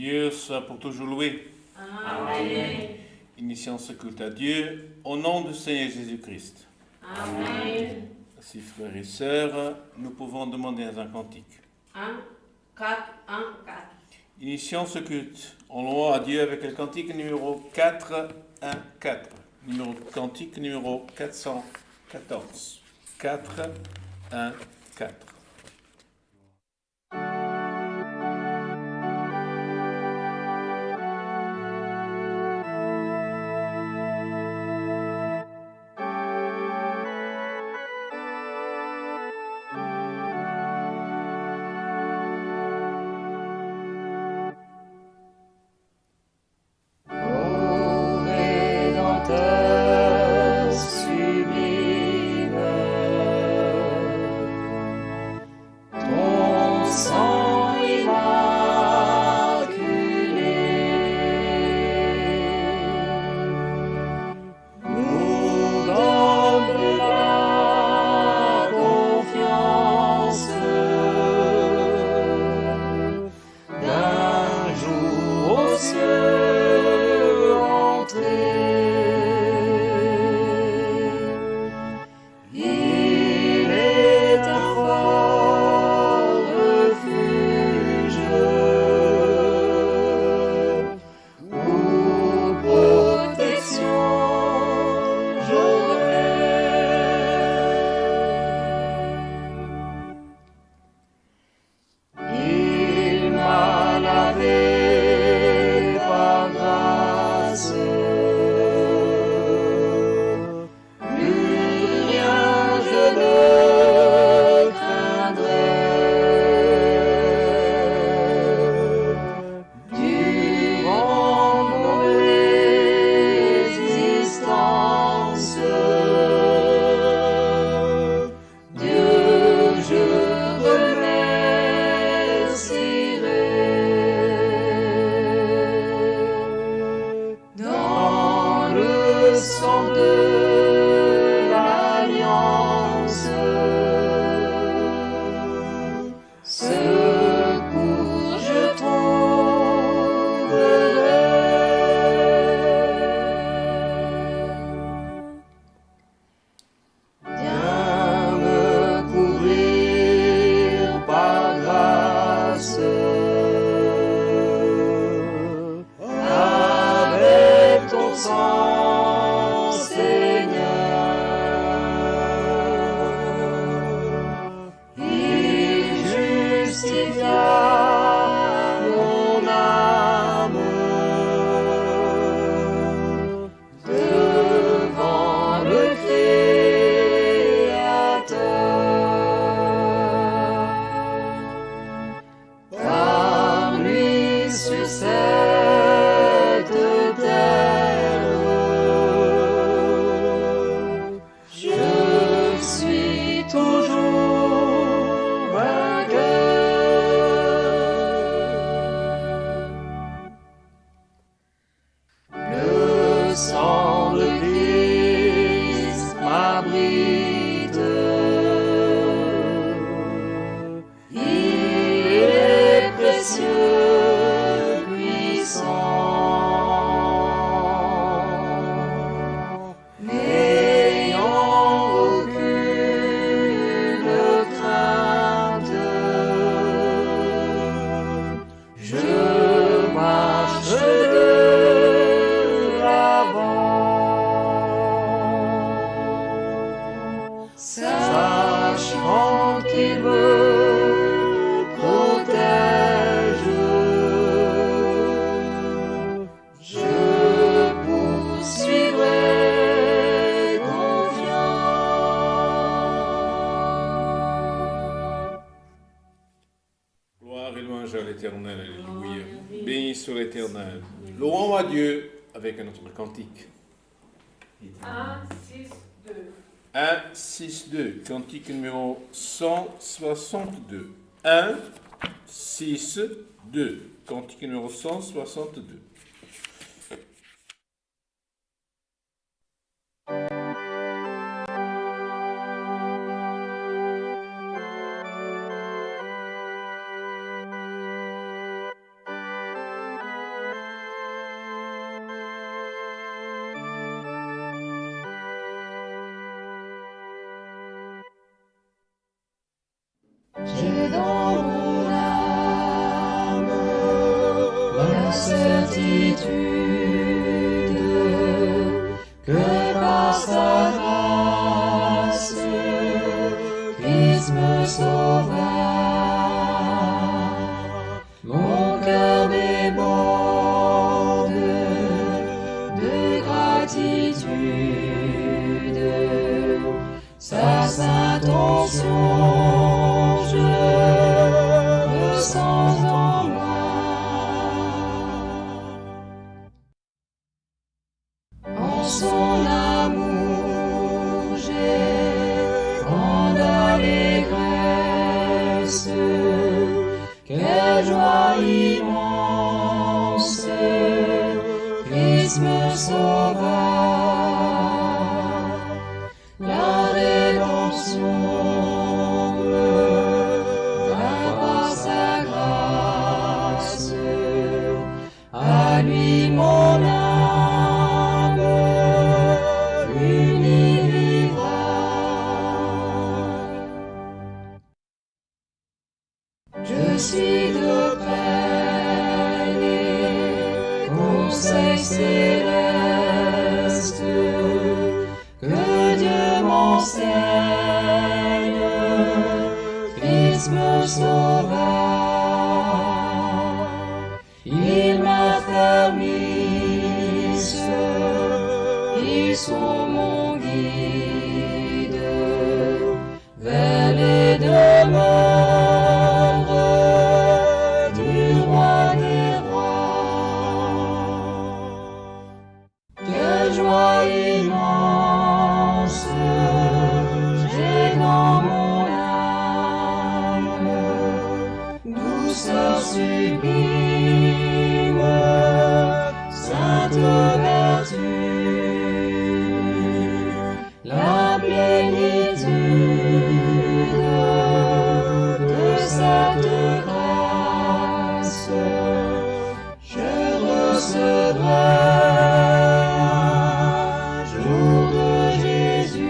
Dieu soit pour toujours loué. Amen. Initions ce culte à Dieu au nom du Seigneur Jésus-Christ. Amen. Ainsi, frères et sœurs, nous pouvons demander un cantique. 1, 4, 1, 4. Initions ce culte en louant à Dieu avec le cantique numéro 414. Cantique numéro 414. 414. Louons à Dieu avec un autre cantique. 1, 6, 2. 1, 6, 2. Cantique numéro 162. 1, 6, 2. Cantique numéro 162. dans mon âme la certitude que par sa grâce Christ me sauva. Mon cœur déborde de gratitude, sa sainte onction je ressens en moi. En son amour j'ai grande allégresse, quelle joie immense, Christ me sauva. La rédemption vint par sa grâce, à lui mon âme unie vivra. Je suis de près les conseils célestes que Dieu m'enseigne, Christ me sauva. Il m'affermissent, ils sont mon guide vers les demeures du roi des rois. Quelle joie immense j'ai dans mon âme, douceur sublime, sainte vertu, la plénitude de cette grâce, je recevrai un jour de Jésus.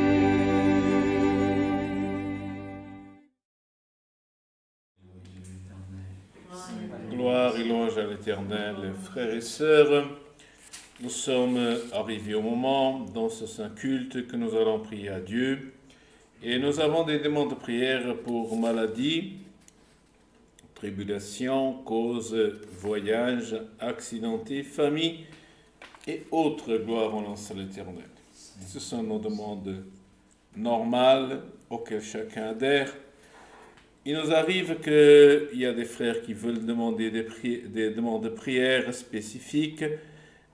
Gloire et louange à l'Éternel, frères et sœurs. Nous sommes arrivés au moment, dans ce saint culte, que nous allons prier à Dieu. Et nous avons des demandes de prière pour maladie, tribulation, cause, voyage, accidenté, famille et autres. Gloire en lance à l'Éternel. Ce sont nos demandes normales auxquelles chacun adhère. Il nous arrive qu'il y a des frères qui veulent demander des demandes de prière spécifiques,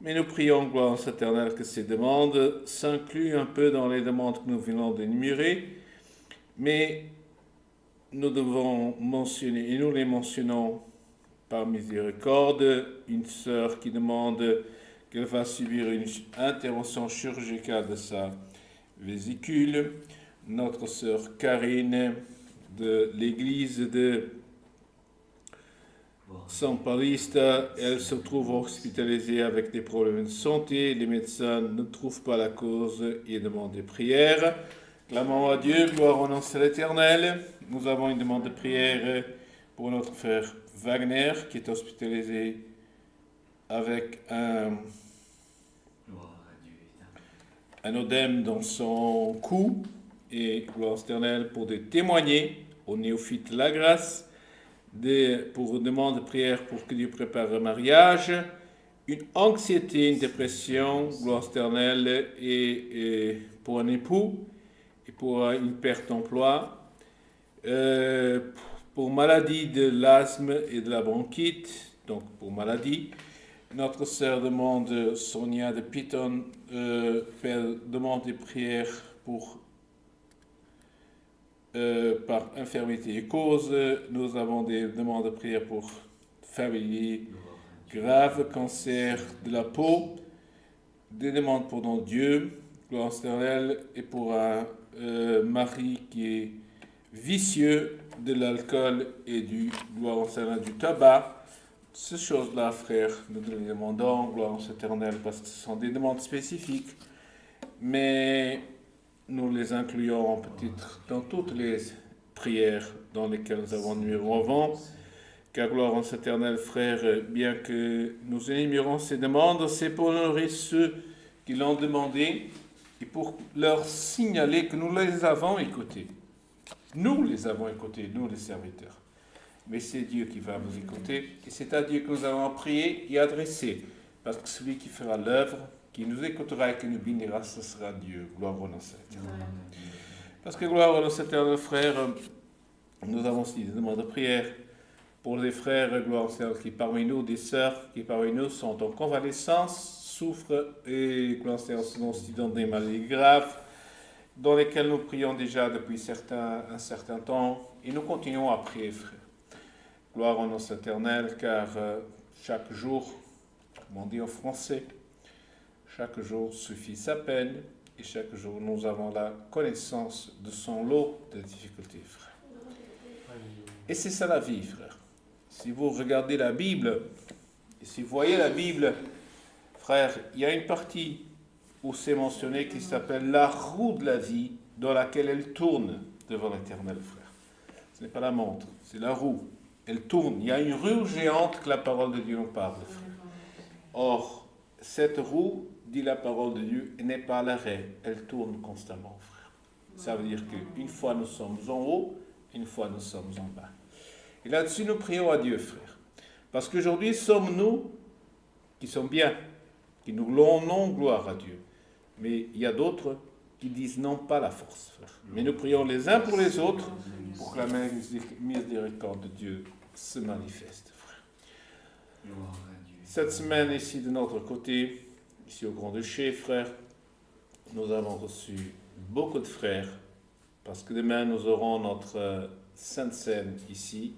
mais nous prions, gloire en l'Éternel, que ces demandes s'incluent un peu dans les demandes que nous venons d'énumérer, mais nous devons mentionner, et nous les mentionnons par miséricorde, une sœur qui demande qu'elle va subir une intervention chirurgicale de sa vésicule, notre sœur Karine de l'église de San Palista, elle se trouve hospitalisée avec des problèmes de santé. Les médecins ne trouvent pas la cause et demandent des prières. Clamons à Dieu, gloire au nom de l'Éternel. Nous avons une demande de prière pour notre frère Wagner qui est hospitalisé avec un œdème dans son cou. Et gloire au Éternel pour de témoigner au néophyte la grâce, pour une demande de prière pour que Dieu prépare un mariage, une anxiété, une dépression, gloire éternelle, et pour un époux, et pour une perte d'emploi, pour maladie de l'asthme et de la bronchite, donc pour maladie. Notre sœur demande, Sonia de Piton, demande des prières pour par infirmité et cause. Nous avons des demandes de prière pour famille grave, cancer de la peau, des demandes pour notre Dieu, gloire éternelle, et pour un mari qui est vicieux de l'alcool et du gloire éternelle du tabac. Ces choses-là, frères, nous les demandons, gloire éternelle, parce que ce sont des demandes spécifiques, mais nous les incluons peut-être dans toutes les prières dans lesquelles nous avons numéro avant. Car gloire en éternel, frère, bien que nous énumérons ces demandes, c'est pour honorer ceux qui l'ont demandé et pour leur signaler que nous les avons écoutés. Nous les avons écoutés, nous les serviteurs. Mais c'est Dieu qui va nous écouter et c'est à Dieu que nous allons prier et adresser. Parce que celui qui fera l'œuvre, qui nous écoutera et qui nous bénira, ce sera Dieu. Gloire au nom éternel. Parce que gloire au nom éternel, frère, nous avons aussi des demandes de prière pour les frères, gloire au Seigneur, qui parmi nous, des sœurs qui parmi nous sont en convalescence, souffrent et, gloire au Seigneur, sont aussi dans des maladies graves, dans lesquelles nous prions déjà depuis un certain temps, et nous continuons à prier, frère. Gloire au nom éternel, car chaque jour, comme on dit en français, chaque jour suffit sa peine, et chaque jour nous avons la connaissance de son lot de difficultés, frère. Et c'est ça la vie, frère. Si vous regardez la Bible, et si vous voyez la Bible, frère, il y a une partie où c'est mentionné qui s'appelle la roue de la vie, dans laquelle elle tourne devant l'Éternel, frère. Ce n'est pas la montre, c'est la roue. Elle tourne. Il y a une roue géante que la parole de Dieu nous parle, frère. Or, cette roue, dit la parole de Dieu, n'est pas à l'arrêt. Elle tourne constamment, frère. Ça veut dire qu'une fois nous sommes en haut, une fois nous sommes en bas. Et là-dessus, nous prions à Dieu, frère. Parce qu'aujourd'hui, sommes-nous qui sommes bien, qui nous donnons gloire à Dieu. Mais il y a d'autres qui disent non, pas la force, frère. Mais nous prions les uns pour les autres pour que la miséricorde de Dieu se manifeste, frère. Cette semaine, ici, de notre côté, ici au Grand-Duché, frère, nous avons reçu beaucoup de frères, parce que demain, nous aurons notre Sainte Seine ici,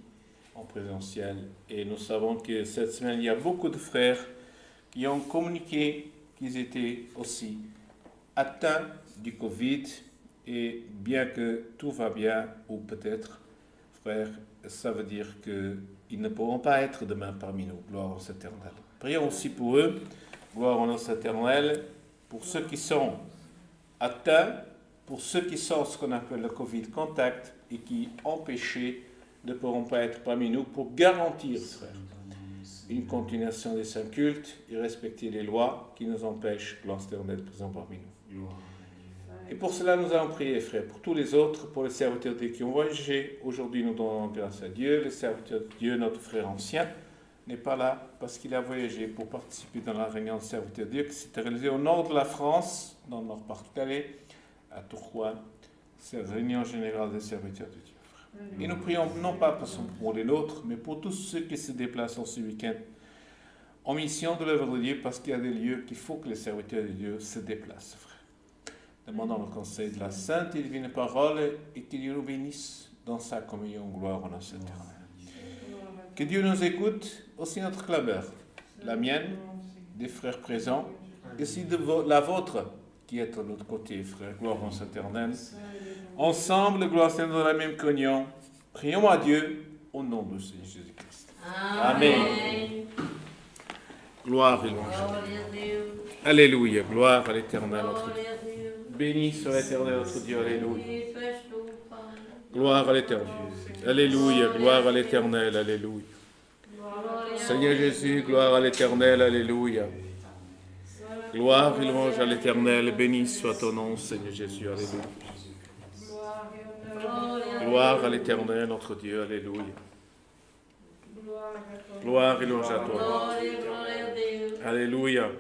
en présentiel, et nous savons que cette semaine, il y a beaucoup de frères qui ont communiqué qu'ils étaient aussi atteints du Covid, et bien que tout va bien, ou peut-être, frère, ça veut dire qu'ils ne pourront pas être demain parmi nous. Gloire au éternel. Prions aussi pour eux. Gloire au nom éternel. Pour ceux qui sont atteints, pour ceux qui sont ce qu'on appelle le Covid contact et qui, empêchés, ne pourront pas être parmi nous pour garantir, frère, une continuation des saints cultes et respecter les lois qui nous empêchent, gloire éternelle, présent parmi nous. Et pour cela, nous allons prier, frère, pour tous les autres, pour les serviteurs de Dieu qui ont voyagé. Aujourd'hui, nous donnons grâce à Dieu. Le serviteur de Dieu, notre frère ancien, n'est pas là parce qu'il a voyagé pour participer dans la réunion de serviteurs de Dieu qui s'était réalisée au nord de la France, dans le Nord-Pas-de-Calais, à Tourcoing. C'est la réunion générale des serviteurs de Dieu, frère. Et nous prions non pas pour les nôtres, mais pour tous ceux qui se déplacent en ce week-end en mission de l'œuvre de Dieu, parce qu'il y a des lieux qu'il faut que les serviteurs de Dieu se déplacent, frère. Demandons le conseil de la sainte et divine parole et que Dieu nous bénisse dans sa communion, gloire en notre éternel. Que Dieu nous écoute, aussi notre clameur, la mienne, des frères présents, et aussi de la vôtre qui est de l'autre côté, frère, gloire en notre éternel. Ensemble, gloire dans la même communion, prions à Dieu au nom de Seigneur Jésus-Christ. Amen. Gloire et louange. Alléluia, gloire à l'Éternel, notre Dieu. Béni soit l'Éternel, notre Dieu, alléluia. Gloire à l'Éternel. Alléluia, gloire à l'Éternel, alléluia. Seigneur Jésus, gloire à l'Éternel, alléluia. Gloire et louange à l'Éternel, béni soit ton nom, Seigneur Jésus, alléluia. Gloire à l'Éternel, notre Dieu, alléluia. Gloire et louange à toi. Alléluia.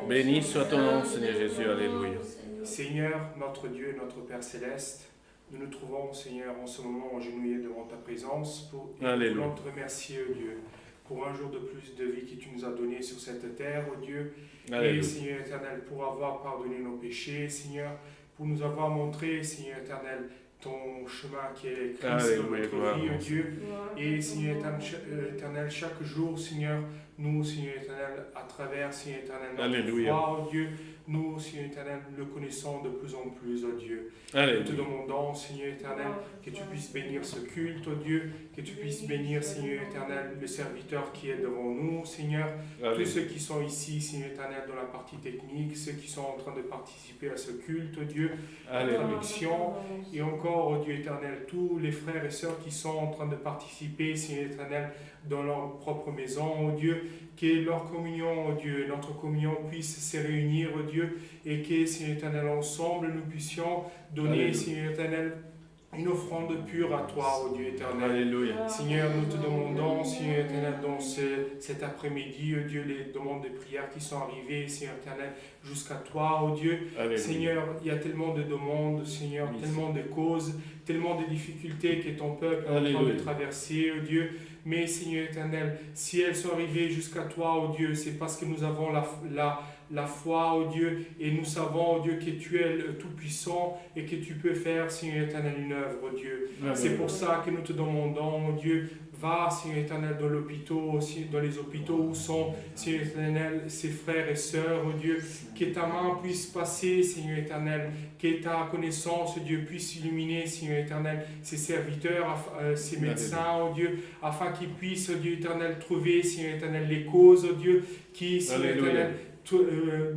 Béni soit ton nom, Seigneur Jésus, alléluia. Seigneur, notre Dieu, notre Père Céleste, nous nous trouvons, Seigneur, en ce moment agenouillés devant ta présence pour voulons te remercier, oh Dieu, pour un jour de plus de vie que tu nous as donné sur cette terre, oh Dieu. Alléluia. Et Seigneur éternel, pour avoir pardonné nos péchés, Seigneur, pour nous avoir montré, Seigneur éternel, ton chemin qui est Christ dans notre vie, oh Dieu. Et Seigneur éternel, chaque jour, Seigneur, nous, Seigneur éternel, à travers, Seigneur éternel, notre foi, oh Dieu, nous, Seigneur éternel, le connaissons de plus en plus, oh Dieu. Nous te demandons, Seigneur éternel, que tu puisses bénir ce culte, oh Dieu, que tu puisses bénir, Seigneur éternel, le serviteur qui est devant nous, Seigneur, tous ceux qui sont ici, Seigneur éternel, dans la partie technique, ceux qui sont en train de participer à ce culte, oh Dieu, à la traduction, et encore encore, oh Dieu éternel, tous les frères et sœurs qui sont en train de participer, Seigneur éternel, dans leur propre maison, oh Dieu, que leur communion, oh Dieu, notre communion puisse se réunir, oh Dieu, et que, Seigneur éternel, ensemble, nous puissions donner, Seigneur éternel, une offrande pure à toi, ô Dieu éternel. Alléluia. Seigneur, nous te demandons, Seigneur éternel, dans cet après-midi, ô Dieu, les demandes de prière qui sont arrivées, Seigneur éternel, jusqu'à toi, ô Dieu. Alléluia. Seigneur, il y a tellement de demandes, Seigneur, Oui, tellement de causes, tellement de difficultés que ton peuple est en train de traverser, ô Dieu. Mais, Seigneur éternel, si elles sont arrivées jusqu'à toi, ô Dieu, c'est parce que nous avons la foi, ô Dieu, et nous savons, ô Dieu, que tu es le Tout-Puissant et que tu peux faire, Seigneur éternel, une œuvre, ô Dieu. C'est pour ça que nous te demandons, ô Dieu, va, Seigneur éternel, dans les hôpitaux où sont, Seigneur éternel, ses frères et sœurs, ô Dieu, que ta main puisse passer, Seigneur éternel, que ta connaissance, Dieu, puisse illuminer, Seigneur éternel, ses serviteurs, ses médecins, ô Dieu, afin qu'ils puissent, Dieu éternel, trouver, Seigneur éternel, les causes, ô Dieu, qui, Seigneur éternel,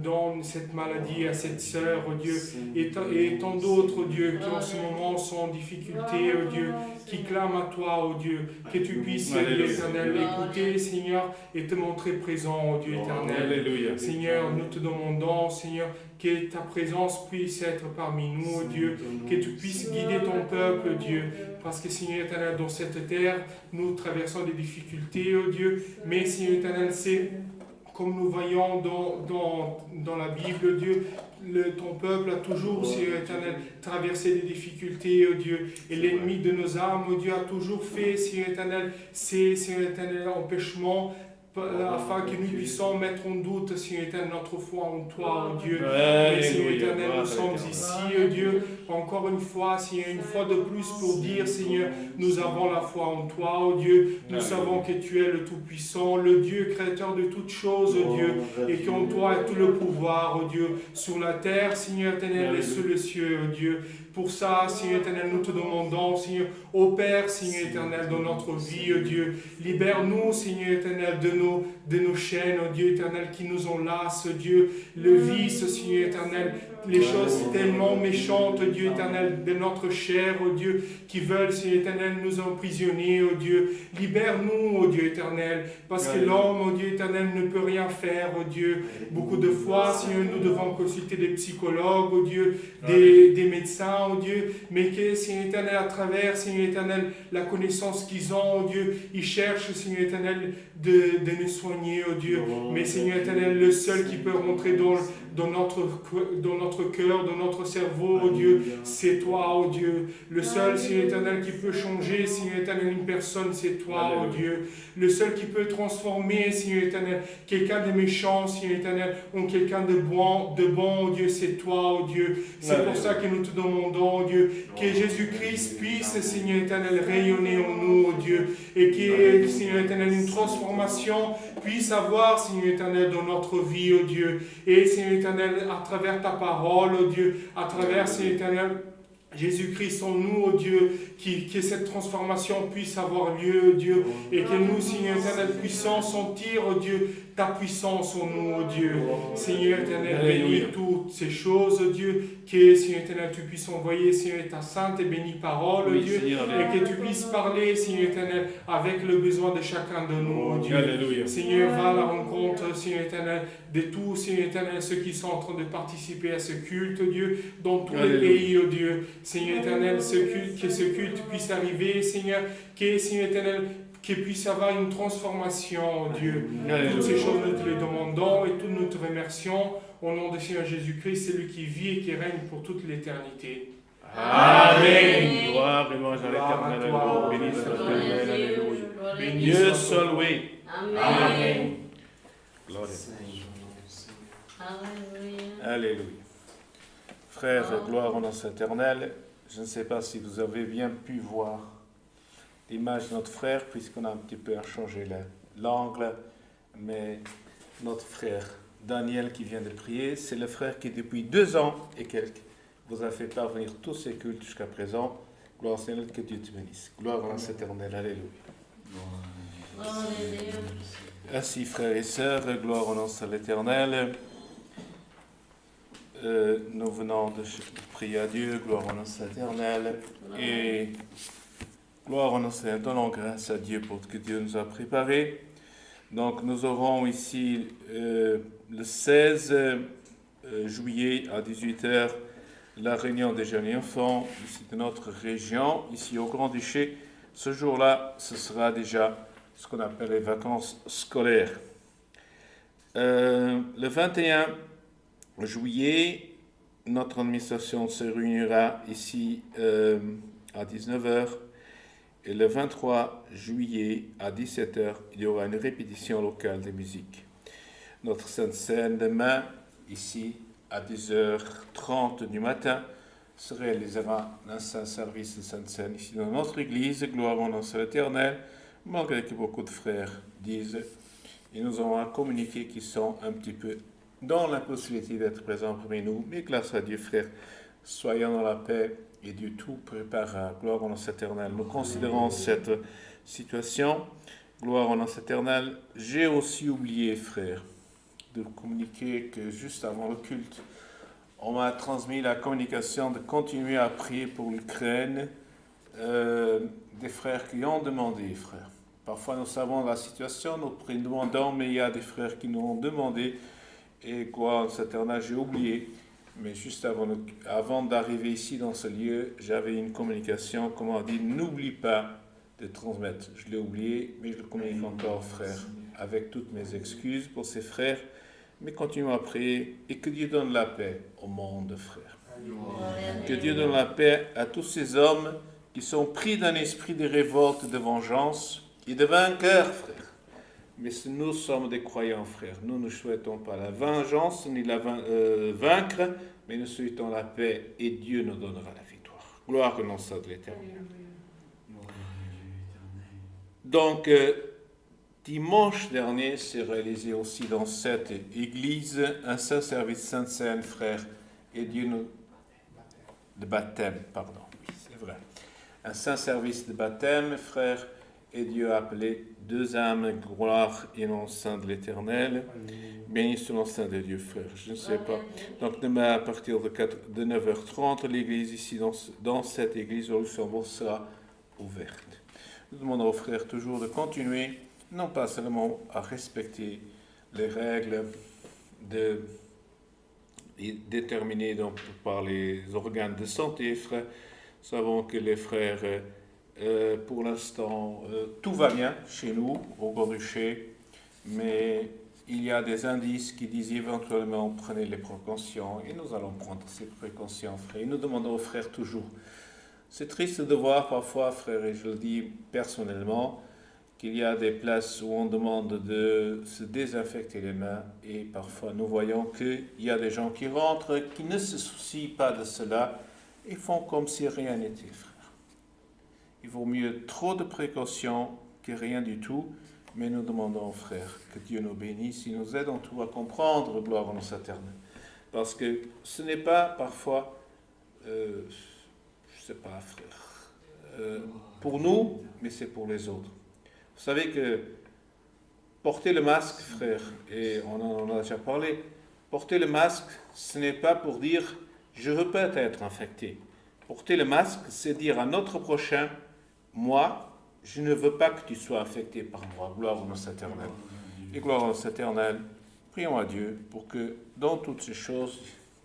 dans cette maladie à cette sœur, oh Dieu, et tant d'autres, oh Dieu, qui en ce moment sont en difficulté, oh Dieu, qui clament à toi, oh Dieu, que tu puisses, Dieu éternel, écouter, Seigneur, et te montrer présent, oh Dieu éternel. Alléluia. Seigneur, nous te demandons, Seigneur, que ta présence puisse être parmi nous, oh Dieu, que tu puisses guider ton peuple, Dieu, parce que, Seigneur éternel, dans cette terre, nous traversons des difficultés, oh Dieu, mais, Seigneur éternel, c'est comme nous voyons dans la Bible, Dieu, ton peuple a toujours, Seigneur éternel, traversé des difficultés, oh Dieu, et l'ennemi de nos âmes, oh Dieu, a toujours fait, Seigneur éternel, Seigneur éternel, empêchements, afin que nous puissions mettre en doute, Seigneur éternel, notre foi en toi, oh Dieu. Mais, Seigneur éternel, nous sommes ici, oh Dieu, encore une fois, Seigneur, une fois de plus pour dire, Seigneur, nous avons la foi en toi, oh Dieu. Nous savons que tu es le Tout-Puissant, le Dieu créateur de toutes choses, oh Dieu, et qu'en toi est tout le pouvoir, oh Dieu, sur la terre, Seigneur éternel, et sur le ciel, oh Dieu. Pour ça, Seigneur éternel, nous te demandons, Seigneur, opère, Seigneur éternel, dans notre vie, oh Dieu. Libère-nous, Seigneur éternel, de nos chaînes, oh Dieu éternel, qui nous enlacent, oh Dieu. Le vice, Seigneur éternel, les choses tellement méchantes, Dieu éternel, de notre chair, oh Dieu, qui veulent, Seigneur éternel, nous emprisonner, oh Dieu. Libère-nous, oh Dieu éternel, parce que l'homme, oh Dieu éternel, ne peut rien faire, oh Dieu. Beaucoup de fois, Seigneur, nous devons consulter des psychologues, oh Dieu, des médecins, oh Dieu, mais que, Seigneur éternel, à travers, Seigneur éternel, la connaissance qu'ils ont, oh Dieu, ils cherchent, Seigneur éternel, de nous soigner, oh Dieu. Mais, Seigneur éternel, le seul qui peut rentrer dans notre cœur, dans notre cerveau, oh Dieu, c'est toi, oh Dieu. Le seul, Seigneur éternel, qui peut changer, Seigneur éternel, une personne, c'est toi, oh Dieu. Le seul qui peut transformer, Seigneur éternel, quelqu'un de méchant, Seigneur éternel, ou quelqu'un de bon, oh Dieu, c'est toi, oh Dieu. C'est pour ça que nous te demandons, oh Dieu, que Jésus-Christ puisse, Seigneur éternel, rayonner en nous, oh Dieu, et que, Seigneur éternel, une transformation puisse avoir, Seigneur éternel, dans notre vie, oh Dieu. Et, Seigneur éternel, à travers ta parole, oh Dieu, à travers, Seigneur éternel, Jésus-Christ en nous, oh Dieu, que cette transformation puisse avoir lieu, oh Dieu, et que nous, Seigneur éternel, puissions sentir, oh Dieu, ta puissance en nous, oh Dieu. Seigneur éternel, bénis toutes ces choses, oh Dieu, que, Seigneur éternel, tu puisses envoyer, Seigneur, ta sainte et bénie parole, oh Dieu, et que tu puisses parler, Seigneur éternel, avec le besoin de chacun de nous, oh Dieu. Alléluia. Seigneur, va à la rencontre, Seigneur éternel, de tous, Seigneur éternel, ceux qui sont en train de participer à ce culte, oh Dieu, dans tous les pays, oh Dieu. Seigneur éternel, que ce culte puisse arriver, Seigneur, que, Seigneur éternel, qu'il puisse avoir une transformation, oh Dieu. Toutes ces choses, nous te les demandons et tout nous te remercions. Au nom de Seigneur Jésus-Christ, c'est lui qui vit et qui règne pour toute l'éternité. Amen. Gloire et louange à l'éternel. Béni soit l'éternel. Alléluia. Dieu seul, oui. Amen. Gloire. Alléluia. Alléluia. Frères, gloire au nom éternel. Je ne sais pas si vous avez bien pu voir l'image de notre frère, puisqu'on a un petit peu changé l'angle, mais notre frère Daniel qui vient de prier, c'est le frère qui depuis 2 ans et quelques vous a fait parvenir tous ces cultes jusqu'à présent. Gloire au Seigneur, que Dieu te bénisse. Gloire au nom éternel. Alléluia. Ainsi, frères et sœurs, gloire au nom de l'Éternel. nous venons de prier à Dieu, gloire au nom éternel, et gloire au nom éternel, donnons grâce à Dieu pour ce que Dieu nous a préparé. Donc nous aurons ici le 16 juillet à 18h la réunion des jeunes enfants ici de notre région, ici au Grand-Duché. Ce jour-là, ce sera déjà ce qu'on appelle les vacances scolaires. Le 21 juillet, notre administration se réunira ici à 19h. Et le 23 juillet à 17h, il y aura une répétition locale de musique. Notre Sainte Seine demain, ici à 10h30 du matin, se réalisera un saint service de Sainte Seine ici dans notre église. Gloire au nom de l'Éternel, malgré que beaucoup de frères disent, et nous avons un communiqué qui sont un petit peu dans l'impossibilité d'être présents parmi nous. Mais grâce à Dieu, frères, soyons dans la paix. Et du tout préparera. Gloire au nom éternel. Nous considérons cette situation. Gloire au nom éternel. J'ai aussi oublié, frère, de communiquer que juste avant le culte, on m'a transmis la communication de continuer à prier pour l'Ukraine. Des frères qui ont demandé, frère. Parfois nous savons la situation, nous demandons, mais il y a des frères qui nous ont demandé. Et gloire au nom éternel, j'ai oublié. Mais juste avant d'arriver ici dans ce lieu, j'avais une communication, comme on dit, n'oublie pas de transmettre. Je l'ai oublié, mais je le communique encore, frère, avec toutes mes excuses pour ces frères. Mais continuons à prier et que Dieu donne la paix au monde, frère. Que Dieu donne la paix à tous ces hommes qui sont pris d'un esprit de révolte, de vengeance et de vainqueur, frère. Mais nous sommes des croyants, frères. Nous ne souhaitons pas la vengeance ni la vaincre, mais nous souhaitons la paix et Dieu nous donnera la victoire. Gloire au nom de l'Éternel. Donc, dimanche dernier, s'est réalisé aussi dans cette église un saint service Sainte-Seine, frère, et Dieu nous... de baptême, pardon, oui, c'est vrai. Un saint service de baptême, frère, et Dieu a appelé 2 âmes, gloire et nom saint de l'Éternel. Béni soit le nom saint de Dieu, frère. Je ne sais pas. Donc demain, à partir de 9h30, l'église ici, dans cette église au Luxembourg, sera ouverte. Nous demandons aux frères toujours de continuer, non pas seulement à respecter les règles déterminées par les organes de santé, frère. Nous savons que les frères... pour l'instant, tout va bien chez nous, au Grand-Duché, mais il y a des indices qui disent éventuellement prenez les précautions, et nous allons prendre ces précautions, frère. Et nous demandons aux frères toujours. C'est triste de voir parfois, frère, et je le dis personnellement, qu'il y a des places où on demande de se désinfecter les mains, et parfois nous voyons qu'il y a des gens qui rentrent, qui ne se soucient pas de cela, et font comme si rien n'était, frère. Il vaut mieux trop de précautions que rien du tout, mais nous demandons, frères, que Dieu nous bénisse et nous aide en tout à comprendre, gloire au nom éternel. Parce que ce n'est pas parfois, je ne sais pas, frère, pour nous, mais c'est pour les autres. Vous savez que porter le masque, frère, et on en a déjà parlé, porter le masque, ce n'est pas pour dire « je veux pas être infecté ». Porter le masque, c'est dire à notre prochain « moi, je ne veux pas que tu sois affecté par moi. » Gloire au nom éternel. Et gloire au nom éternel. Prions à Dieu pour que dans toutes ces choses,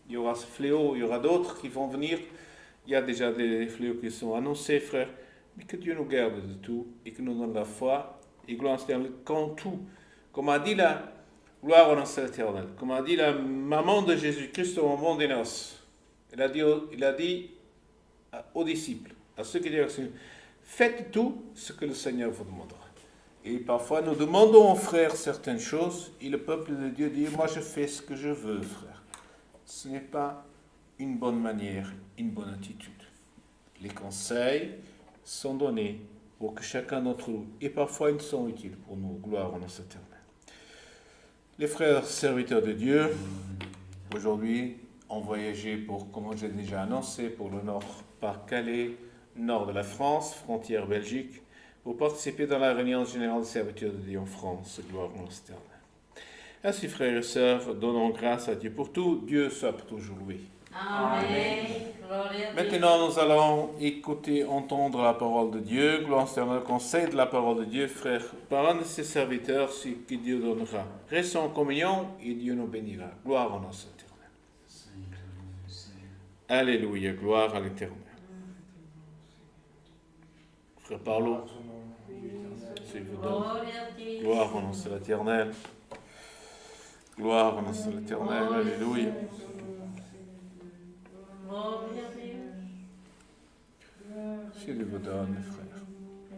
il y aura ce fléau, il y aura d'autres qui vont venir. Il y a déjà des fléaux qui sont annoncés, frère. Mais que Dieu nous garde de tout et que nous donne la foi et gloire au nom éternel quand tout. Comme a dit la gloire au nom éternel, comme a dit la maman de Jésus-Christ au moment des noces. Il a dit aux disciples, à ceux qui disent, faites tout ce que le Seigneur vous demandera. Et parfois, nous demandons aux frères certaines choses, et le peuple de Dieu dit, moi je fais ce que je veux, frère. Ce n'est pas une bonne manière, une bonne attitude. Les conseils sont donnés pour que chacun d'entre nous, et parfois ils sont utiles pour nous, gloire au nom éternel. Les frères serviteurs de Dieu, aujourd'hui, ont voyagé pour, comme j'ai déjà annoncé, pour le nord, par Calais, nord de la France, frontière Belgique, pour participer dans la réunion générale des serviteurs de Dieu en France, gloire au nom éternel. Ainsi, frères et sœurs, donnons grâce à Dieu pour tout. Dieu soit toujours loué. Amen. Gloria a Dio. Maintenant, nous allons écouter, entendre la parole de Dieu. Gloire au conseil de la parole de Dieu, frère, par un de ses serviteurs, ce que Dieu donnera. Restons en communion et Dieu nous bénira. Gloire au nom de l'Éternel. Alléluia, gloire à l'Éternel. Frère Paolo, s'il vous donne. Gloria a Dio. Gloire au nom de l'Éternel. Gloire au nom de l'Éternel. Alléluia. Gloria a Dio. Si Dieu vous donne, frère.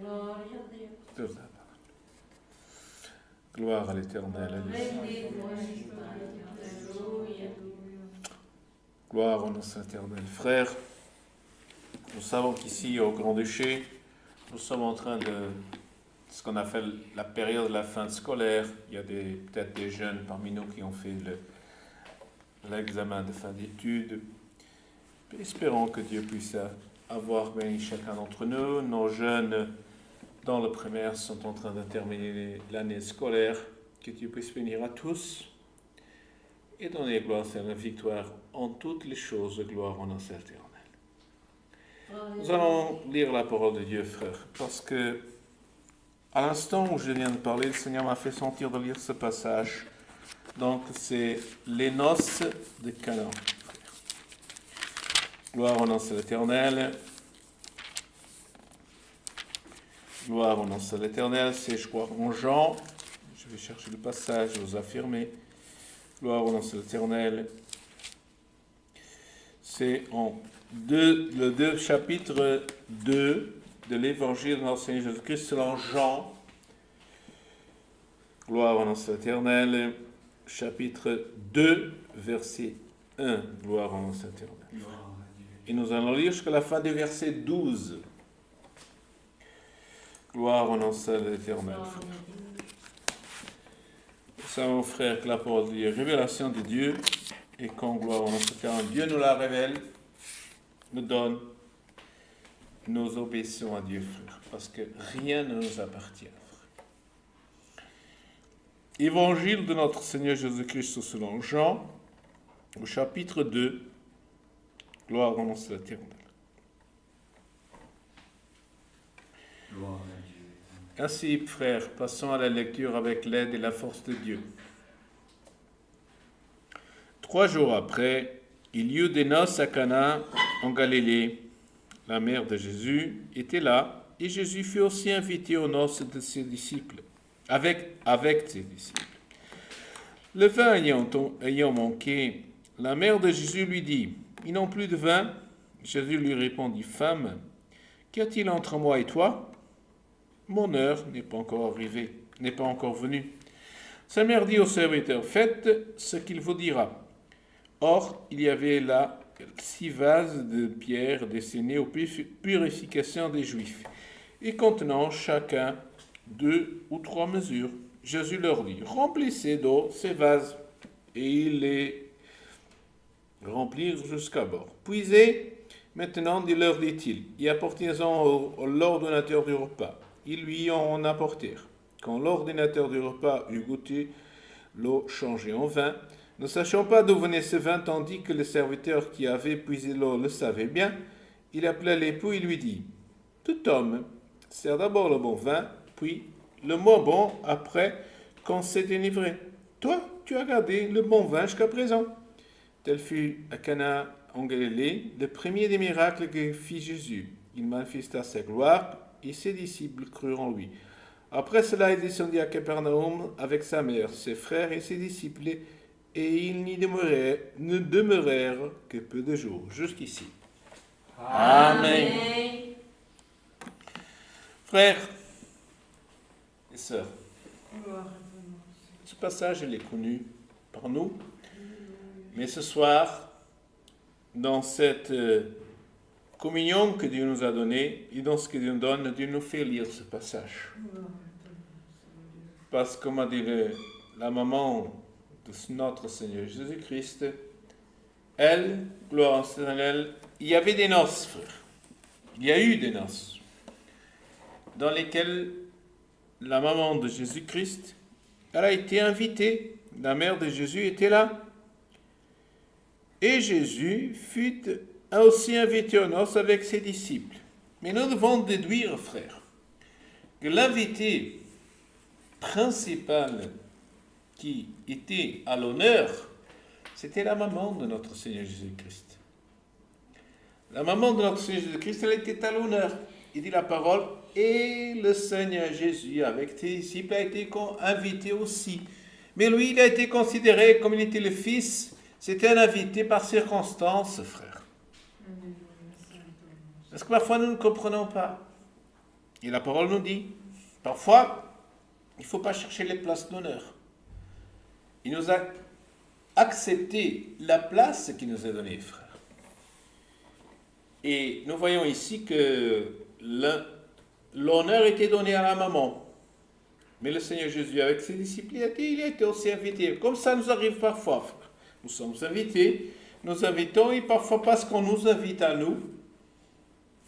Gloria a Dio. Toute la parole. Gloire à l'Éternel. Alléluia. Bendito es Alléluia. Gloire au nom de l'Éternel. Frères, nous savons qu'ici, au Grand-Duché, nous sommes en train de ce qu'on appelle la période de la fin scolaire. Il y a peut-être des jeunes parmi nous qui ont fait l'examen de fin d'études. Espérons que Dieu puisse avoir béni chacun d'entre nous. Nos jeunes dans le primaire sont en train de terminer l'année scolaire. Que Dieu puisse bénir à tous et donner gloire à la victoire en toutes les choses, gloire en notre éternel. Nous allons lire la parole de Dieu, frère, parce que à l'instant où je viens de parler, le Seigneur m'a fait sentir de lire ce passage. Donc, c'est les noces de Canaan. Gloire au nom de l'Éternel. Gloire au nom de l'Éternel. C'est, je crois, en Jean. Je vais chercher le passage, je vous affirmer. Gloire au nom de l'Éternel. C'est en le chapitre 2 de l'Évangile de notre Seigneur Jésus-Christ selon Jean. Gloire au nom de l'Éternel. Chapitre 2, verset 1. Gloire au nom de l'Éternel. Et nous allons lire jusqu'à la fin du verset 12. Gloire au nom de l'Éternel. Nous savons, frère, que la parole dit révélation de Dieu, et quand gloire au nom de l'Éternel, Dieu nous la révèle, nous donne, nous obéissons à Dieu, frère, parce que rien ne nous appartient, frère. Évangile de notre Seigneur Jésus-Christ selon Jean, au chapitre 2, gloire au nom de l'Éternel. Ainsi, frères, passons à la lecture avec l'aide et la force de Dieu. 3 jours après, il y eut des noces à Cana, en Galilée. La mère de Jésus était là, et Jésus fut aussi invité aux noces de ses disciples, avec ses disciples. Le vin ayant manqué, la mère de Jésus lui dit, « Ils n'ont plus de vin ?» Jésus lui répondit, « Femme, qu'y a-t-il entre moi et toi ? Mon heure n'est pas encore venue. » Sa mère dit au serviteur, « Faites ce qu'il vous dira. » Or, il y avait là 6 vases de pierre destinés aux purifications des Juifs, et contenant chacun 2 ou 3 mesures. Jésus leur dit, « Remplissez d'eau ces vases. » Et ils les remplirent jusqu'à bord. « Puisez maintenant, leur dit-il, et apportez-en à l'ordonnateur du repas. » Ils lui en apportèrent. Quand l'ordinateur du repas eut goûté l'eau changée en vin, ne sachant pas d'où venait ce vin, tandis que le serviteur qui avait puisé l'eau le savait bien, il appela l'époux et lui dit, « Tout homme sert d'abord le bon vin, puis le moins bon après qu'on s'est dénivré. Toi, tu as gardé le bon vin jusqu'à présent. » Tel fut à Cana en Galilée le premier des miracles que fit Jésus. Il manifesta sa gloire, et ses disciples crurent en lui. Après cela, il descendit à Capernaum avec sa mère, ses frères et ses disciples, et ils ne demeurèrent que peu de jours. Jusqu'ici. Amen. Frères et sœurs, ce passage, il est connu par nous, mais ce soir, dans cette communion que Dieu nous a donnée, et dans ce que Dieu nous donne, Dieu nous fait lire ce passage. Parce que, comme a dit la maman de notre Seigneur Jésus-Christ, elle, gloire à elle, il y avait des noces, frère. Il y a eu des noces, dans lesquelles la maman de Jésus-Christ, elle a été invitée la mère de Jésus, était là. Et Jésus fut aussi invité aux noces avec ses disciples. Mais nous devons déduire, frères, que l'invité principal qui était à l'honneur, c'était la maman de notre Seigneur Jésus-Christ. La maman de notre Seigneur Jésus-Christ, elle était à l'honneur. Il dit la parole, et le Seigneur Jésus, avec ses disciples, a été invité aussi. Mais lui, il a été considéré comme il était le Fils. C'était un invité par circonstance, frère. Parce que parfois, nous ne comprenons pas. Et la parole nous dit, parfois, il ne faut pas chercher les places d'honneur. Il nous a accepté la place qui nous est donnée, frère. Et nous voyons ici que l'honneur était donné à la maman. Mais le Seigneur Jésus, avec ses disciples, il a été aussi invité. Comme ça nous arrive parfois, frère. Nous sommes invités, nous invitons, et parfois parce qu'on nous invite à nous,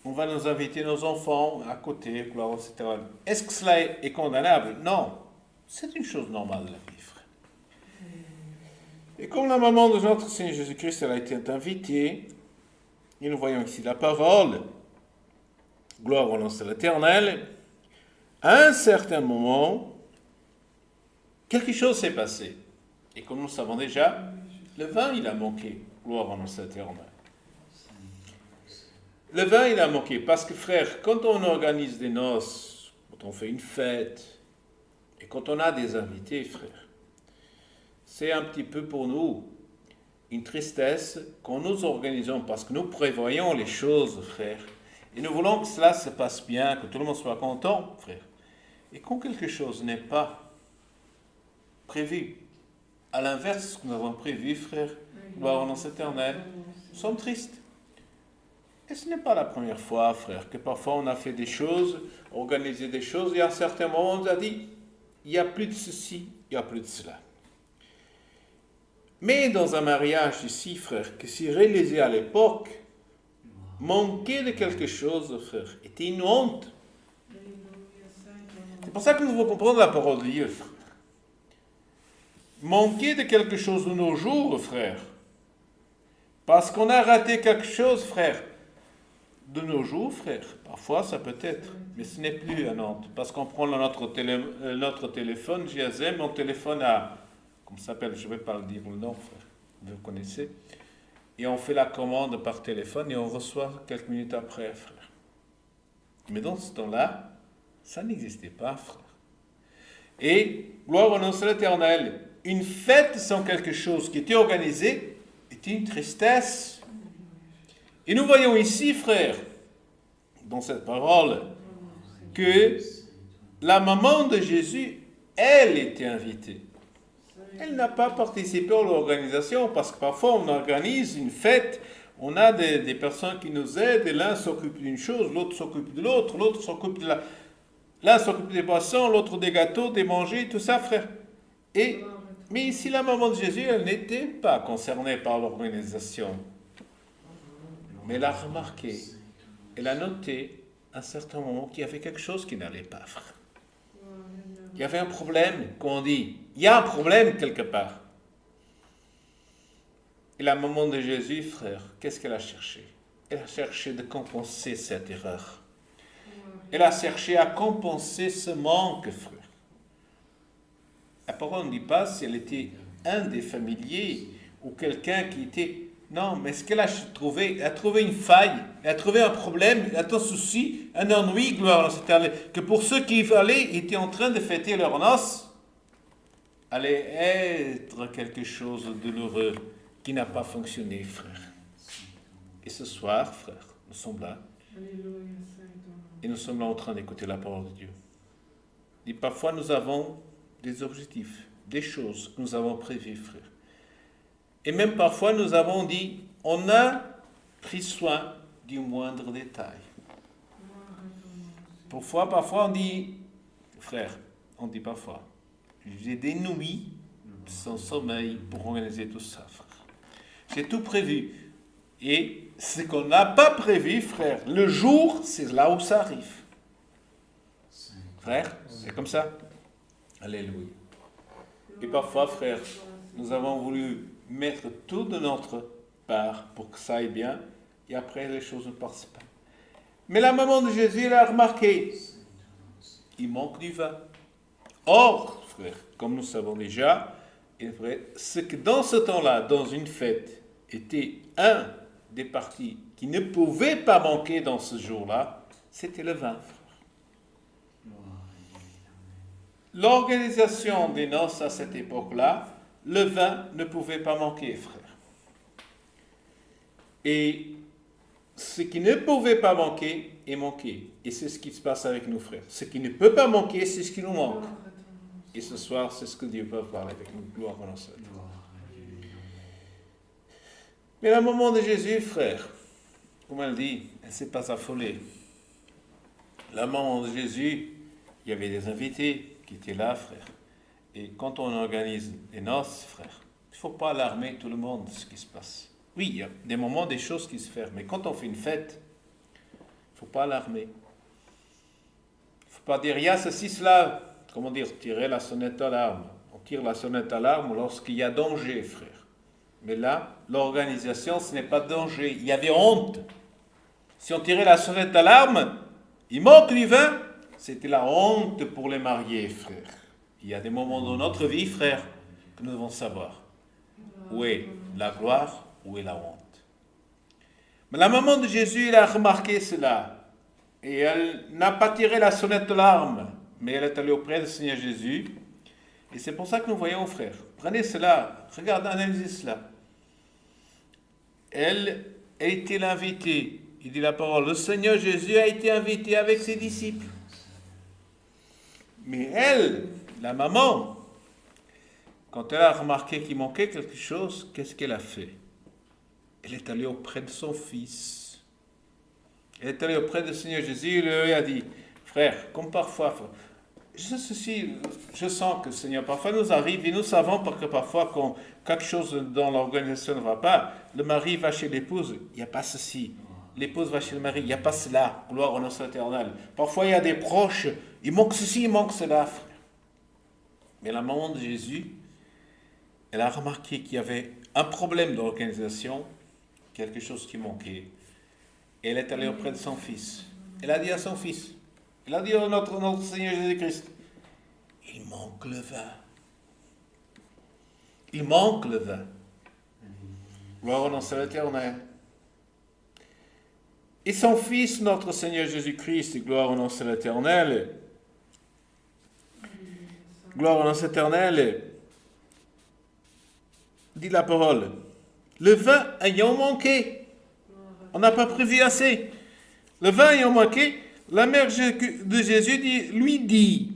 on va nous inviter nos enfants à côté, gloire, etc. Est-ce que cela est condamnable? Non. C'est une chose normale de la vie, frère. Et comme la maman de notre Seigneur Jésus-Christ, elle a été invitée, et nous voyons ici la parole, gloire au nom de l'Éternel, à un certain moment, quelque chose s'est passé. Et comme nous le savons déjà, le vin, il a manqué, gloire au nom de l'Éternel. Le vin, il a manqué, parce que frère, quand on organise des noces, quand on fait une fête, et quand on a des invités, frère, c'est un petit peu pour nous une tristesse quand nous organisons, parce que nous prévoyons les choses, frère, et nous voulons que cela se passe bien, que tout le monde soit content, frère. Et quand quelque chose n'est pas prévu, à l'inverse de ce que nous avons prévu, frère, gloire au nom éternel, nous sommes tristes. Et ce n'est pas la première fois, frère, que parfois on a fait des choses, organisé des choses, et à un certain moment on nous a dit, il n'y a plus de ceci, il n'y a plus de cela. Mais dans un mariage ici, frère, que si réalisé à l'époque, manquer de quelque chose, frère, était une honte. C'est pour ça que nous devons comprendre la parole de Dieu, frère. Manquer de quelque chose de nos jours, frère, parce qu'on a raté quelque chose, frère, de nos jours, frère, parfois ça peut être, mais ce n'est plus une honte, parce qu'on prend notre téléphone, GSM, mon téléphone a, comment ça s'appelle, je ne vais pas le dire le nom, frère, vous connaissez, et on fait la commande par téléphone et on reçoit quelques minutes après, frère. Mais dans ce temps-là, ça n'existait pas, frère. Et, gloire au nom de l'Éternel, une fête sans quelque chose qui était organisé était une tristesse. Et nous voyons ici, frère, dans cette parole, que la maman de Jésus, elle était invitée. Elle n'a pas participé à l'organisation, parce que parfois on organise une fête, on a des personnes qui nous aident, et l'un s'occupe d'une chose, l'autre s'occupe de l'autre, l'autre s'occupe de l'un s'occupe des boissons, l'autre des gâteaux, des manger, tout ça, frère. Mais ici, la maman de Jésus, elle n'était pas concernée par l'organisation. Mais elle a remarqué, elle a noté à un certain moment qu'il y avait quelque chose qui n'allait pas, frère. Il y avait un problème, qu'on dit. Il y a un problème quelque part. Et la maman de Jésus, frère, qu'est-ce qu'elle a cherché? Elle a cherché de compenser cette erreur. Elle a cherché à compenser ce manque, frère. La parole ne dit pas si elle était un des familiers ou quelqu'un qui était... Non, mais ce qu'elle a trouvé, elle a trouvé une faille, elle a trouvé un problème, elle a un souci, un ennui, gloire à l'Éternel, que pour ceux qui étaient en train de fêter leur noces, allait être quelque chose de douloureux qui n'a pas fonctionné, frère. Et ce soir, frère, nous sommes là. Et nous sommes là en train d'écouter la parole de Dieu. Et parfois, nous avons des objectifs, des choses que nous avons prévues, frère. Et même parfois, nous avons dit, on a pris soin du moindre détail. Parfois, on dit, frère, on dit parfois, j'ai des nuits sans sommeil pour organiser tout ça, frère. J'ai tout prévu. Et ce qu'on n'a pas prévu, frère, le jour, c'est là où ça arrive. Frère, c'est comme ça. Alléluia. Et parfois, frère, nous avons voulu mettre tout de notre part pour que ça aille bien, et après les choses ne passent pas. Mais la maman de Jésus, elle a remarqué, il manque du vin. Or, frère, comme nous savons déjà, il est vrai, ce que dans ce temps-là, dans une fête, était un des parties qui ne pouvait pas manquer dans ce jour-là, c'était le vin, frère. L'organisation des noces à cette époque-là, le vin ne pouvait pas manquer, frère. Et ce qui ne pouvait pas manquer est manqué. Et c'est ce qui se passe avec nous, frères. Ce qui ne peut pas manquer, c'est ce qui nous manque. Et ce soir, c'est ce que Dieu peut parler avec nous. Gloire à notre Seigneur. Mais la maman de Jésus, frère, comme elle dit, elle ne s'est pas affolée. La maman de Jésus, il y avait des invités qui étaient là, frère. Et quand on organise des noces, frère, il ne faut pas alarmer tout le monde de ce qui se passe. Oui, il y a des moments, des choses qui se font, mais quand on fait une fête, il ne faut pas alarmer. Il ne faut pas dire, il y a ceci, cela, comment dire, tirer la sonnette d'alarme. On tire la sonnette d'alarme lorsqu'il y a danger, frère. Mais là, l'organisation, ce n'est pas de danger. Il y avait honte. Si on tirait la sonnette d'alarme, il manque du vin, c'était la honte pour les mariés, frère. Il y a des moments dans notre vie, frère, que nous devons savoir. Où est la gloire, où est la honte. Mais la maman de Jésus, elle a remarqué cela. Et elle n'a pas tiré la sonnette d'alarme, mais elle est allée auprès du Seigneur Jésus. Et c'est pour ça que nous voyons, frère. Prenez cela, regardez, analysez cela. Elle a été l'invitée. Il dit la parole, le Seigneur Jésus a été invité avec ses disciples. Mais elle, la maman, quand elle a remarqué qu'il manquait quelque chose, qu'est-ce qu'elle a fait? Elle est allée auprès de son fils. Elle est allée auprès du Seigneur Jésus et lui a dit, frère, comme parfois, je sens que le Seigneur, parfois nous arrive et nous savons que parfois quand quelque chose dans l'organisation ne va pas, le mari va chez l'épouse, il n'y a pas ceci. L'épouse va chez le mari, il n'y a pas cela. Gloire au nom éternel. Parfois il y a des proches, il manque ceci, il manque cela, frère. Mais la maman de Jésus, elle a remarqué qu'il y avait un problème d'organisation, quelque chose qui manquait. Et elle est allée auprès de son fils. Elle a dit à son fils, elle a dit à notre Seigneur Jésus-Christ, il manque le vin. Il manque le vin. Gloire au nom de l'Éternel. Et son fils, notre Seigneur Jésus-Christ, gloire au nom de l'Éternel, gloire au nom de l'Éternel, dit la parole, le vin ayant manqué, on n'a pas prévu assez, le vin ayant manqué, la mère de Jésus lui dit,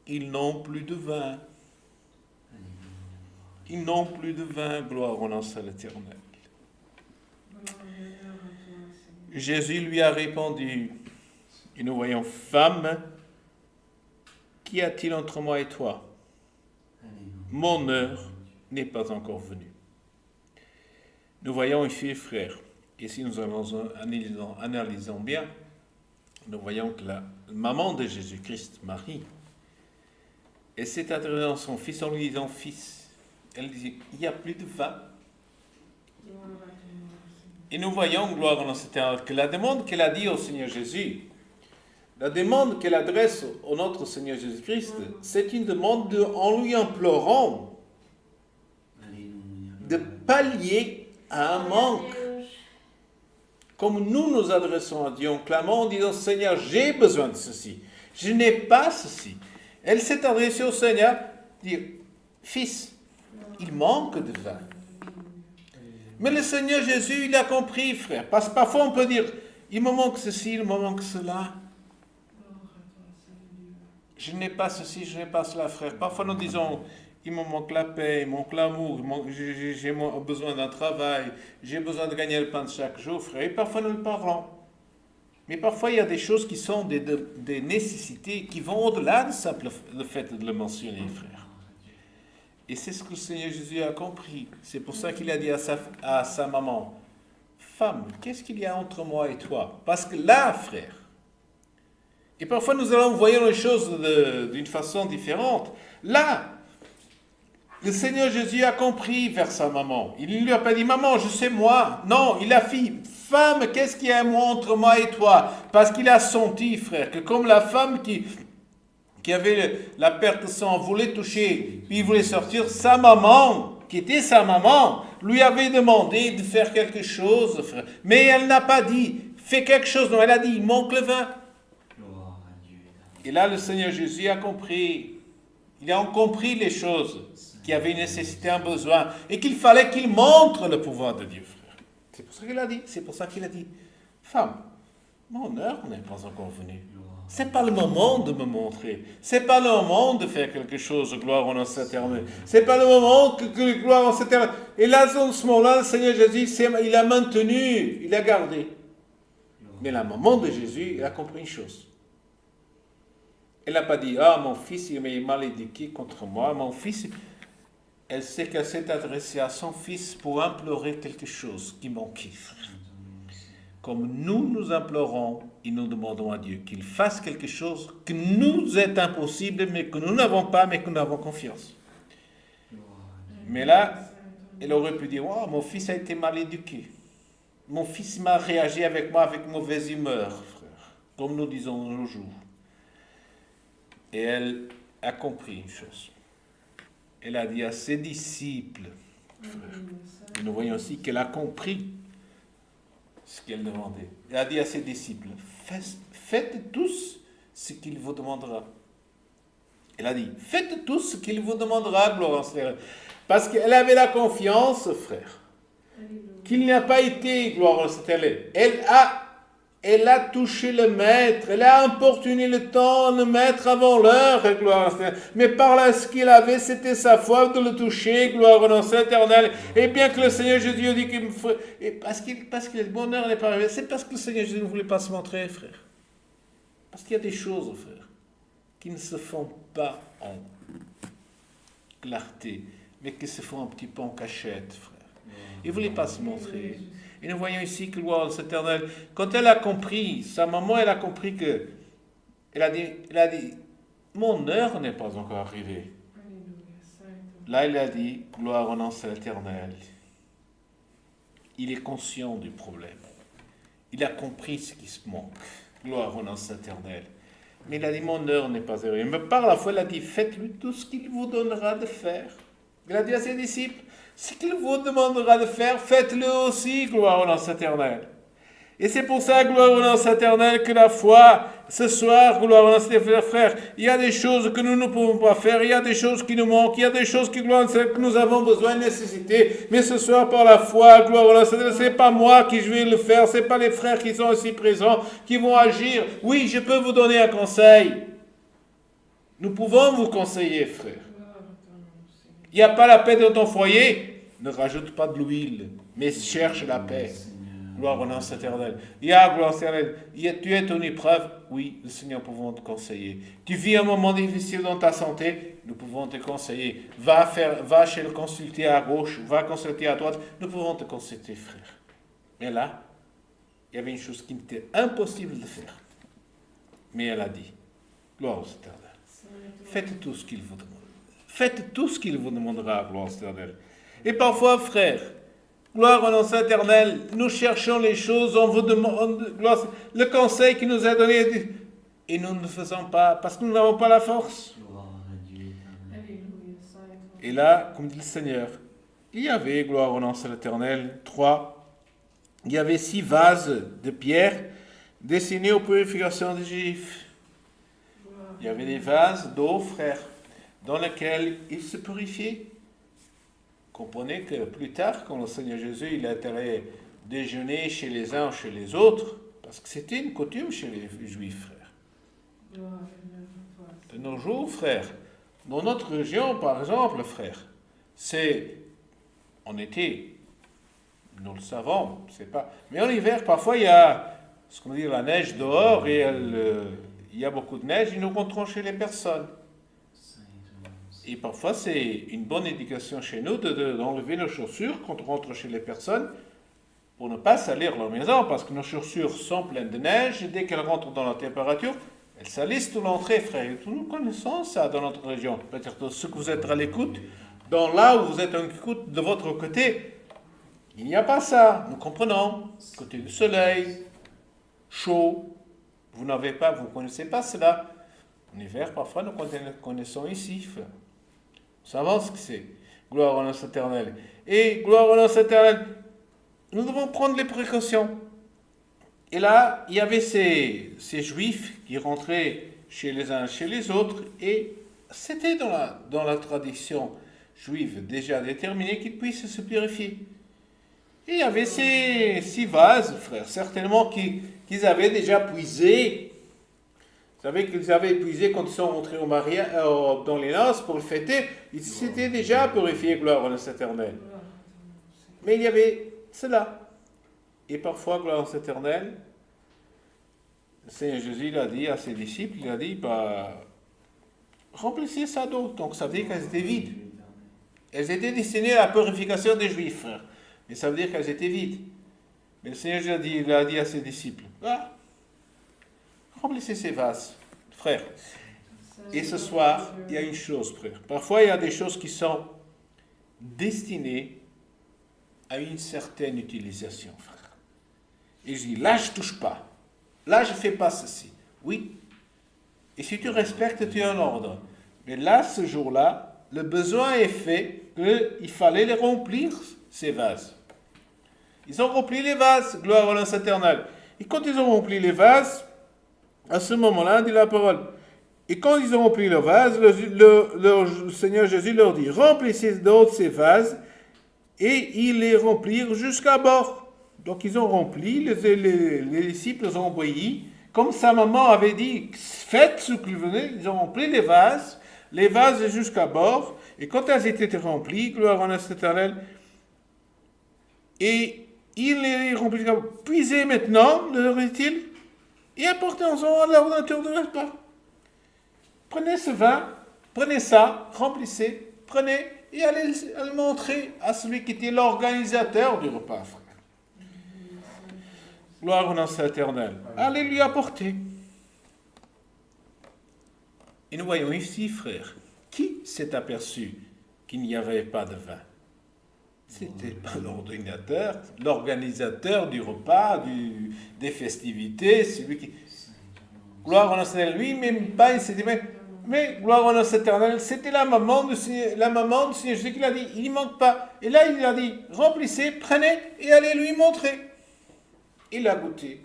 ils n'ont plus de vin. Ils n'ont plus de vin, gloire au nom de l'Éternel. Jésus lui a répondu, et nous voyons, femme, qu'y a-t-il entre moi et toi? Mon heure n'est pas encore venue. Nous voyons ici, frère, et si nous analysons bien, nous voyons que la maman de Jésus-Christ, Marie, elle s'est adressée à son fils en lui disant, fils, elle dit, il n'y a plus de vin. Et nous voyons, gloire en Seigneur, que la demande qu'elle a dit au Seigneur Jésus, la demande qu'elle adresse au notre Seigneur Jésus-Christ, c'est une demande en lui implorant de pallier à un manque. Comme nous nous adressons à Dieu en clamant, en disant, Seigneur, j'ai besoin de ceci. Je n'ai pas ceci. Elle s'est adressée au Seigneur, dire, fils, il manque de vin. Mais le Seigneur Jésus, il a compris, frère. Parce que parfois on peut dire, il me manque ceci, il me manque cela. Je n'ai pas ceci, je n'ai pas cela, frère. Parfois nous disons, il me manque la paix, il me manque l'amour, j'ai besoin d'un travail, j'ai besoin de gagner le pain de chaque jour, frère. Et parfois nous le parlons. Mais parfois il y a des choses qui sont des nécessités qui vont au-delà de le fait de le mentionner, frère. Et c'est ce que le Seigneur Jésus a compris. C'est pour ça qu'il a dit à sa maman, femme, qu'est-ce qu'il y a entre moi et toi? Parce que là, frère, et parfois nous allons voir les choses d'une façon différente. Là, Le Seigneur Jésus a compris vers sa maman. Il ne lui a pas dit, maman, je sais moi. Non, il a dit, femme, qu'est-ce qu'il y a entre moi et toi? Parce qu'il a senti, frère, que comme la femme qui avait la perte de sang voulait toucher, puis il voulait sortir, sa maman, qui était sa maman, lui avait demandé de faire quelque chose, frère. Mais elle n'a pas dit, fais quelque chose. Non, elle a dit, il manque le vin. Et là, le Seigneur Jésus a compris. Il a compris les choses, qu'il y avait une nécessité, un besoin, et qu'il fallait qu'il montre le pouvoir de Dieu, frère. C'est pour ça qu'il a dit, femme, mon heure n'est pas encore venue. C'est pas le moment de me montrer. C'est pas le moment de faire quelque chose, gloire en notre éternel. C'est pas le moment que gloire en cet éternel. Et là, dans ce moment-là, le Seigneur Jésus, il a maintenu, il a gardé. Mais la maman de Jésus, elle a compris une chose. Elle n'a pas dit, ah, mon fils, il m'est mal éduqué contre moi. Mon fils, elle sait qu'elle s'est adressée à son fils pour implorer quelque chose qui manquait. Comme nous implorons et nous demandons à Dieu qu'il fasse quelque chose que nous est impossible, mais que nous n'avons pas, mais que nous avons confiance. Mais là, elle aurait pu dire, oh, mon fils a été mal éduqué. Mon fils m'a réagi avec moi avec mauvaise humeur, frère, comme nous disons de nos jours. Et elle a compris une chose. Elle a dit à ses disciples, frère, et nous voyons aussi qu'elle a compris ce qu'elle demandait. Elle a dit à ses disciples, faites tous ce qu'il vous demandera. Elle a dit, faites tous ce qu'il vous demandera, gloire en Seigneur. Parce qu'elle avait la confiance, frère, qu'il n'y a pas été, gloire en Seigneur. Elle a touché le maître, elle a importuné le temps, le maître avant l'heure, gloire en Seigneur. Mais par là, ce qu'il avait, c'était sa foi de le toucher, gloire en Seigneur éternel. Et bien que le Seigneur Jésus a dit qu'il me ferait, et parce que le bonheur n'est pas arrivé, c'est parce que le Seigneur Jésus ne voulait pas se montrer, frère. Parce qu'il y a des choses, frère, qui ne se font pas en clarté, mais qui se font un petit peu en cachette, frère. Il ne voulait pas se montrer. Et nous voyons ici que gloire en éternel, quand elle a compris, sa maman, elle a compris que, elle a dit, mon heure n'est pas encore arrivée. Là, elle a dit, gloire en éternel. Il est conscient du problème. Il a compris ce qui se manque. Gloire en éternel. Mais il a dit, mon heure n'est pas arrivée. Mais par la foi, elle a dit, faites-lui tout ce qu'il vous donnera de faire. Il a dit à ses disciples, ce qu'il vous demandera de faire, faites-le aussi, gloire au nom éternel. Et c'est pour ça, gloire au nom éternel, que la foi, ce soir, gloire au nom éternel, frère, il y a des choses que nous ne pouvons pas faire, il y a des choses qui nous manquent, il y a des choses que nous avons besoin, nécessité. Mais ce soir, par la foi, gloire au nom éternel, c'est pas moi qui je vais le faire, c'est pas les frères qui sont ici présents qui vont agir. Oui, je peux vous donner un conseil. Nous pouvons vous conseiller, frère. Il n'y a pas la paix dans ton foyer, ne rajoute pas de l'huile, mais cherche la paix. Gloire au nom éternel. Il y a gloire éternelle. Tu es en épreuve, oui, le Seigneur pouvons te conseiller. Tu vis un moment difficile dans ta santé, nous pouvons te conseiller. Va chez le consulter à gauche, va consulter à droite, nous pouvons te consulter, frère. Mais là, il y avait une chose qui était impossible de faire. Mais elle a dit, gloire au éternel. Faites tout ce qu'il vous demande. Faites tout ce qu'il vous demandera, gloire éternelle. Et parfois, frère, gloire au nom éternel, nous cherchons les choses, on vous demande le conseil qui nous a donné, et nous ne le faisons pas, parce que nous n'avons pas la force. Et là, comme dit le Seigneur, il y avait, gloire au nom éternel, il y avait 6 vases de pierre destinés aux purifications des Juifs. Il y avait des vases d'eau, frère, dans lesquels ils se purifiaient. Comprenez que plus tard, quand le Seigneur Jésus il est allé déjeuner chez les uns ou chez les autres, parce que c'était une coutume chez les Juifs, frère. De nos jours, frère, dans notre région, par exemple, frère, en été, nous le savons, c'est pas. Mais en hiver, parfois, il y a ce qu'on dit la neige dehors et il y a beaucoup de neige et nous rentrons chez les personnes. Et parfois, c'est une bonne éducation chez nous d'enlever nos chaussures quand on rentre chez les personnes pour ne pas salir leur maison, parce que nos chaussures sont pleines de neige et dès qu'elles rentrent dans la température, elles salissent toute l'entrée, frère. Et nous connaissons ça dans notre région. Peut-être ceux que vous êtes à l'écoute, dans là où vous êtes de votre côté, il n'y a pas ça. Nous comprenons. Côté du soleil, chaud, vous connaissez pas cela. En hiver, parfois, nous connaissons ici, frère. Nous savons ce que c'est. Gloire au nom éternel. Et gloire au nom éternel, nous devons prendre les précautions. Et là, il y avait ces juifs qui rentraient chez les uns, chez les autres, et c'était dans la tradition juive déjà déterminée qu'ils puissent se purifier. Et il y avait ces vases, frères, certainement qu'ils avaient déjà puisé. Vous savez qu'ils avaient puisé quand ils sont rentrés au mariage, dans les noces pour le fêter, ils s'étaient déjà purifiés, gloire au nom éternel. Mais il y avait cela. Et parfois, gloire au éternel, le Seigneur Jésus il a dit à ses disciples, il a dit, remplissez ça d'eau. Donc ça veut dire qu'elles étaient vides. Elles étaient destinées à la purification des Juifs, frère. Mais ça veut dire qu'elles étaient vides. Mais le Seigneur Jésus il a dit à ses disciples, remplissez ces vases, frère. Et ce soir, il y a une chose, frère. Parfois, il y a des choses qui sont destinées à une certaine utilisation, frère. Et je dis, là, je ne touche pas. Là, je ne fais pas ceci. Oui. Et si tu respectes, tu es en ordre. Mais là, ce jour-là, le besoin est fait qu'il fallait les remplir, ces vases. Ils ont rempli les vases, gloire au nom éternel. Et quand ils ont rempli les vases, à ce moment-là, dit la parole. Et quand ils ont rempli le vase, le Seigneur Jésus leur dit, remplissez d'autres ces vases, et ils les remplirent jusqu'à bord. Donc ils ont rempli, les disciples ont obéi, comme sa maman avait dit, faites ce que vous venez, ils ont rempli les vases jusqu'à bord, et quand elles étaient remplies, gloire au nom éternel, et ils les remplissent, puisez maintenant, leur dit-il, et apportez-en à l'ordinateur de repas. Prenez ce vin, prenez ça, remplissez, prenez, et allez le montrer à celui qui était l'organisateur du repas, frère. Gloire au nom éternel. Allez lui apporter. Et nous voyons ici, frère, qui s'est aperçu qu'il n'y avait pas de vin? C'était pas l'organisateur du repas, des festivités, celui qui... Gloire au nom éternel, lui, même pas, il s'est dit, mais gloire au nom éternel, c'était la maman du Seigneur Jésus qui l'a dit, il n'y manque pas. Et là, il a dit, remplissez, prenez et allez lui montrer. Il a goûté.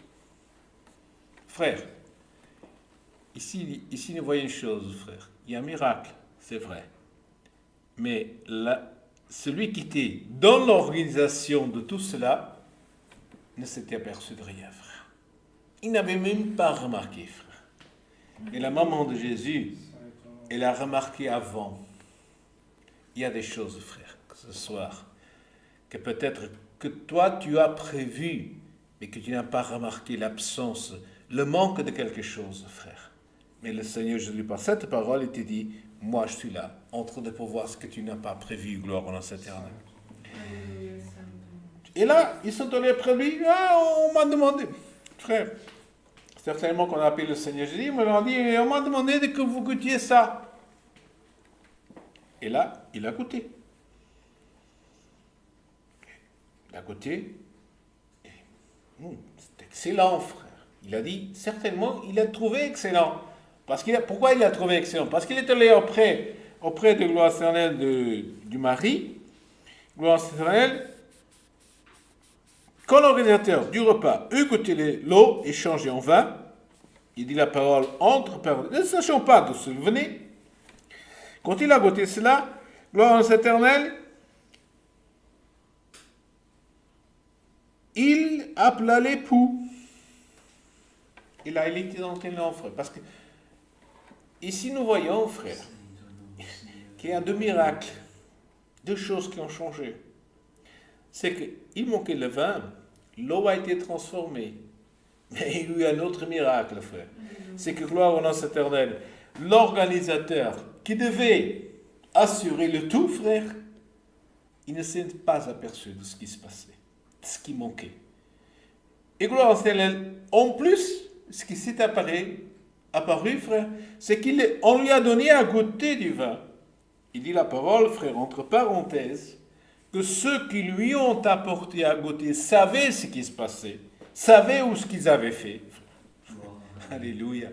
Frère, ici nous voyons une chose, frère. Il y a un miracle, c'est vrai. Mais là, celui qui était dans l'organisation de tout cela ne s'était aperçu de rien, frère. Il n'avait même pas remarqué, frère. Et la maman de Jésus, elle a remarqué avant. Il y a des choses, frère, ce soir, que peut-être que toi tu as prévu, mais que tu n'as pas remarqué l'absence, le manque de quelque chose, frère. Mais le Seigneur Jésus, par cette parole, il te dit, moi je suis là, en train de pouvoir ce que tu n'as pas prévu, gloire au nom éternel. Et là, ils sont allés après lui, on m'a demandé, frère, certainement qu'on a appelé le Seigneur Jésus, mais on m'a demandé que vous goûtiez ça. Et là, il a goûté. Il a goûté. C'est excellent, frère. Il a dit, certainement, il a trouvé excellent. Pourquoi il a trouvé excellent? Parce qu'il est allé auprès de gloire éternelle du mari. Gloire éternelle, quand l'organisateur du repas eut goûté l'eau et changé en vin, il dit la parole entre parenthèses, ne sachant pas d'où ce venait. Quand il a goûté cela, gloire éternelle, il appela l'époux. Et là, il était entré dans frère. Parce que ici, nous voyons, frère, qu'il y a deux miracles, deux choses qui ont changé. C'est qu'il manquait le vin, l'eau a été transformée. Mais il y a eu un autre miracle, frère. C'est que, gloire au nom éternel, l'organisateur qui devait assurer le tout, frère, il ne s'est pas aperçu de ce qui se passait, de ce qui manquait. Et gloire au éternel, en plus, ce qui s'est apparu, frère, c'est qu'on lui a donné à goûter du vin. Il dit la parole, frère, entre parenthèses, que ceux qui lui ont apporté à goûter savaient ce qui se passait, savaient où ce qu'ils avaient fait. Alléluia.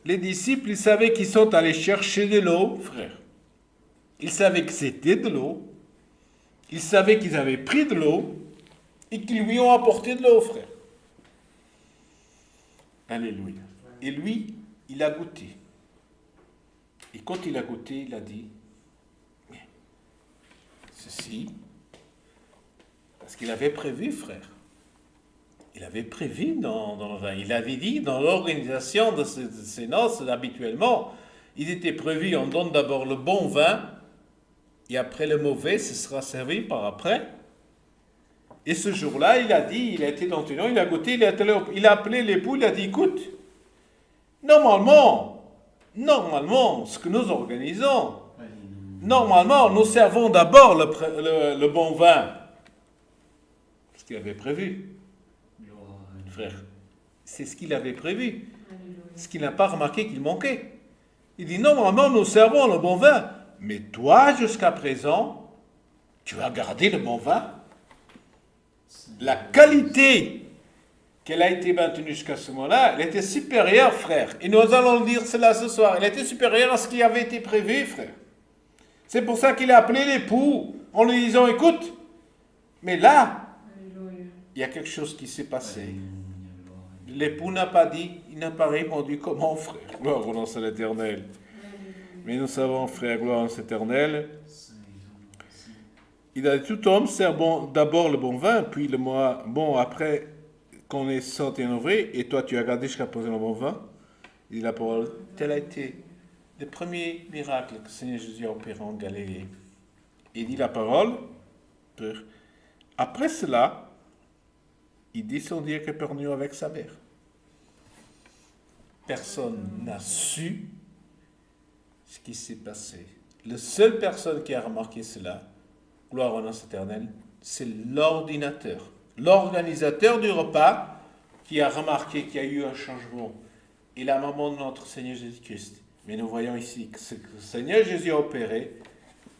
Les disciples, ils savaient qu'ils sont allés chercher de l'eau, frère. Ils savaient que c'était de l'eau. Ils savaient qu'ils avaient pris de l'eau et qu'ils lui ont apporté de l'eau, frère. Alléluia. Et lui, il a goûté. Et quand il a goûté, il a dit, mais ceci, parce qu'il avait prévu, frère. Il avait prévu dans le vin. Il avait dit dans l'organisation de ces noces, habituellement, il était prévu, on donne d'abord le bon vin, et après le mauvais, ce sera servi par après. Et ce jour-là, il a dit, il a été dans Tunon, il a goûté, il a appelé l'époux, il a dit, écoute, normalement, ce que nous organisons, normalement, nous servons d'abord le bon vin. Ce qu'il avait prévu. Frère, c'est ce qu'il avait prévu. Ce qu'il n'a pas remarqué qu'il manquait. Il dit, normalement, nous servons le bon vin. Mais toi, jusqu'à présent, tu as gardé le bon vin. La qualité qu'elle a été maintenue jusqu'à ce moment-là, elle était supérieure, frère. Et nous allons dire cela ce soir. Elle était supérieure à ce qui avait été prévu, frère. C'est pour ça qu'il a appelé l'époux en lui disant, écoute, mais là, il y a quelque chose qui s'est passé. L'époux n'a pas dit, il n'a pas répondu comment, frère. Gloire au nom de l'Éternel. Mais nous savons, frère, gloire au nom de l'Éternel. Il a dit, tout homme sert d'abord le bon vin, puis le bon après qu'on est sorti en ouvrier, et toi tu as gardé jusqu'à présent le bon vin. Il dit la parole, tel a été le premier miracle que le Seigneur Jésus a opéré en Galilée. Il dit la parole, après cela, il descendit à Capernaum avec sa mère. Personne n'a su ce qui s'est passé. La seule personne qui a remarqué cela, gloire au nom éternel, c'est l'organisateur du repas qui a remarqué qu'il y a eu un changement. Et la maman de notre Seigneur Jésus-Christ. Mais nous voyons ici que ce que le Seigneur Jésus a opéré,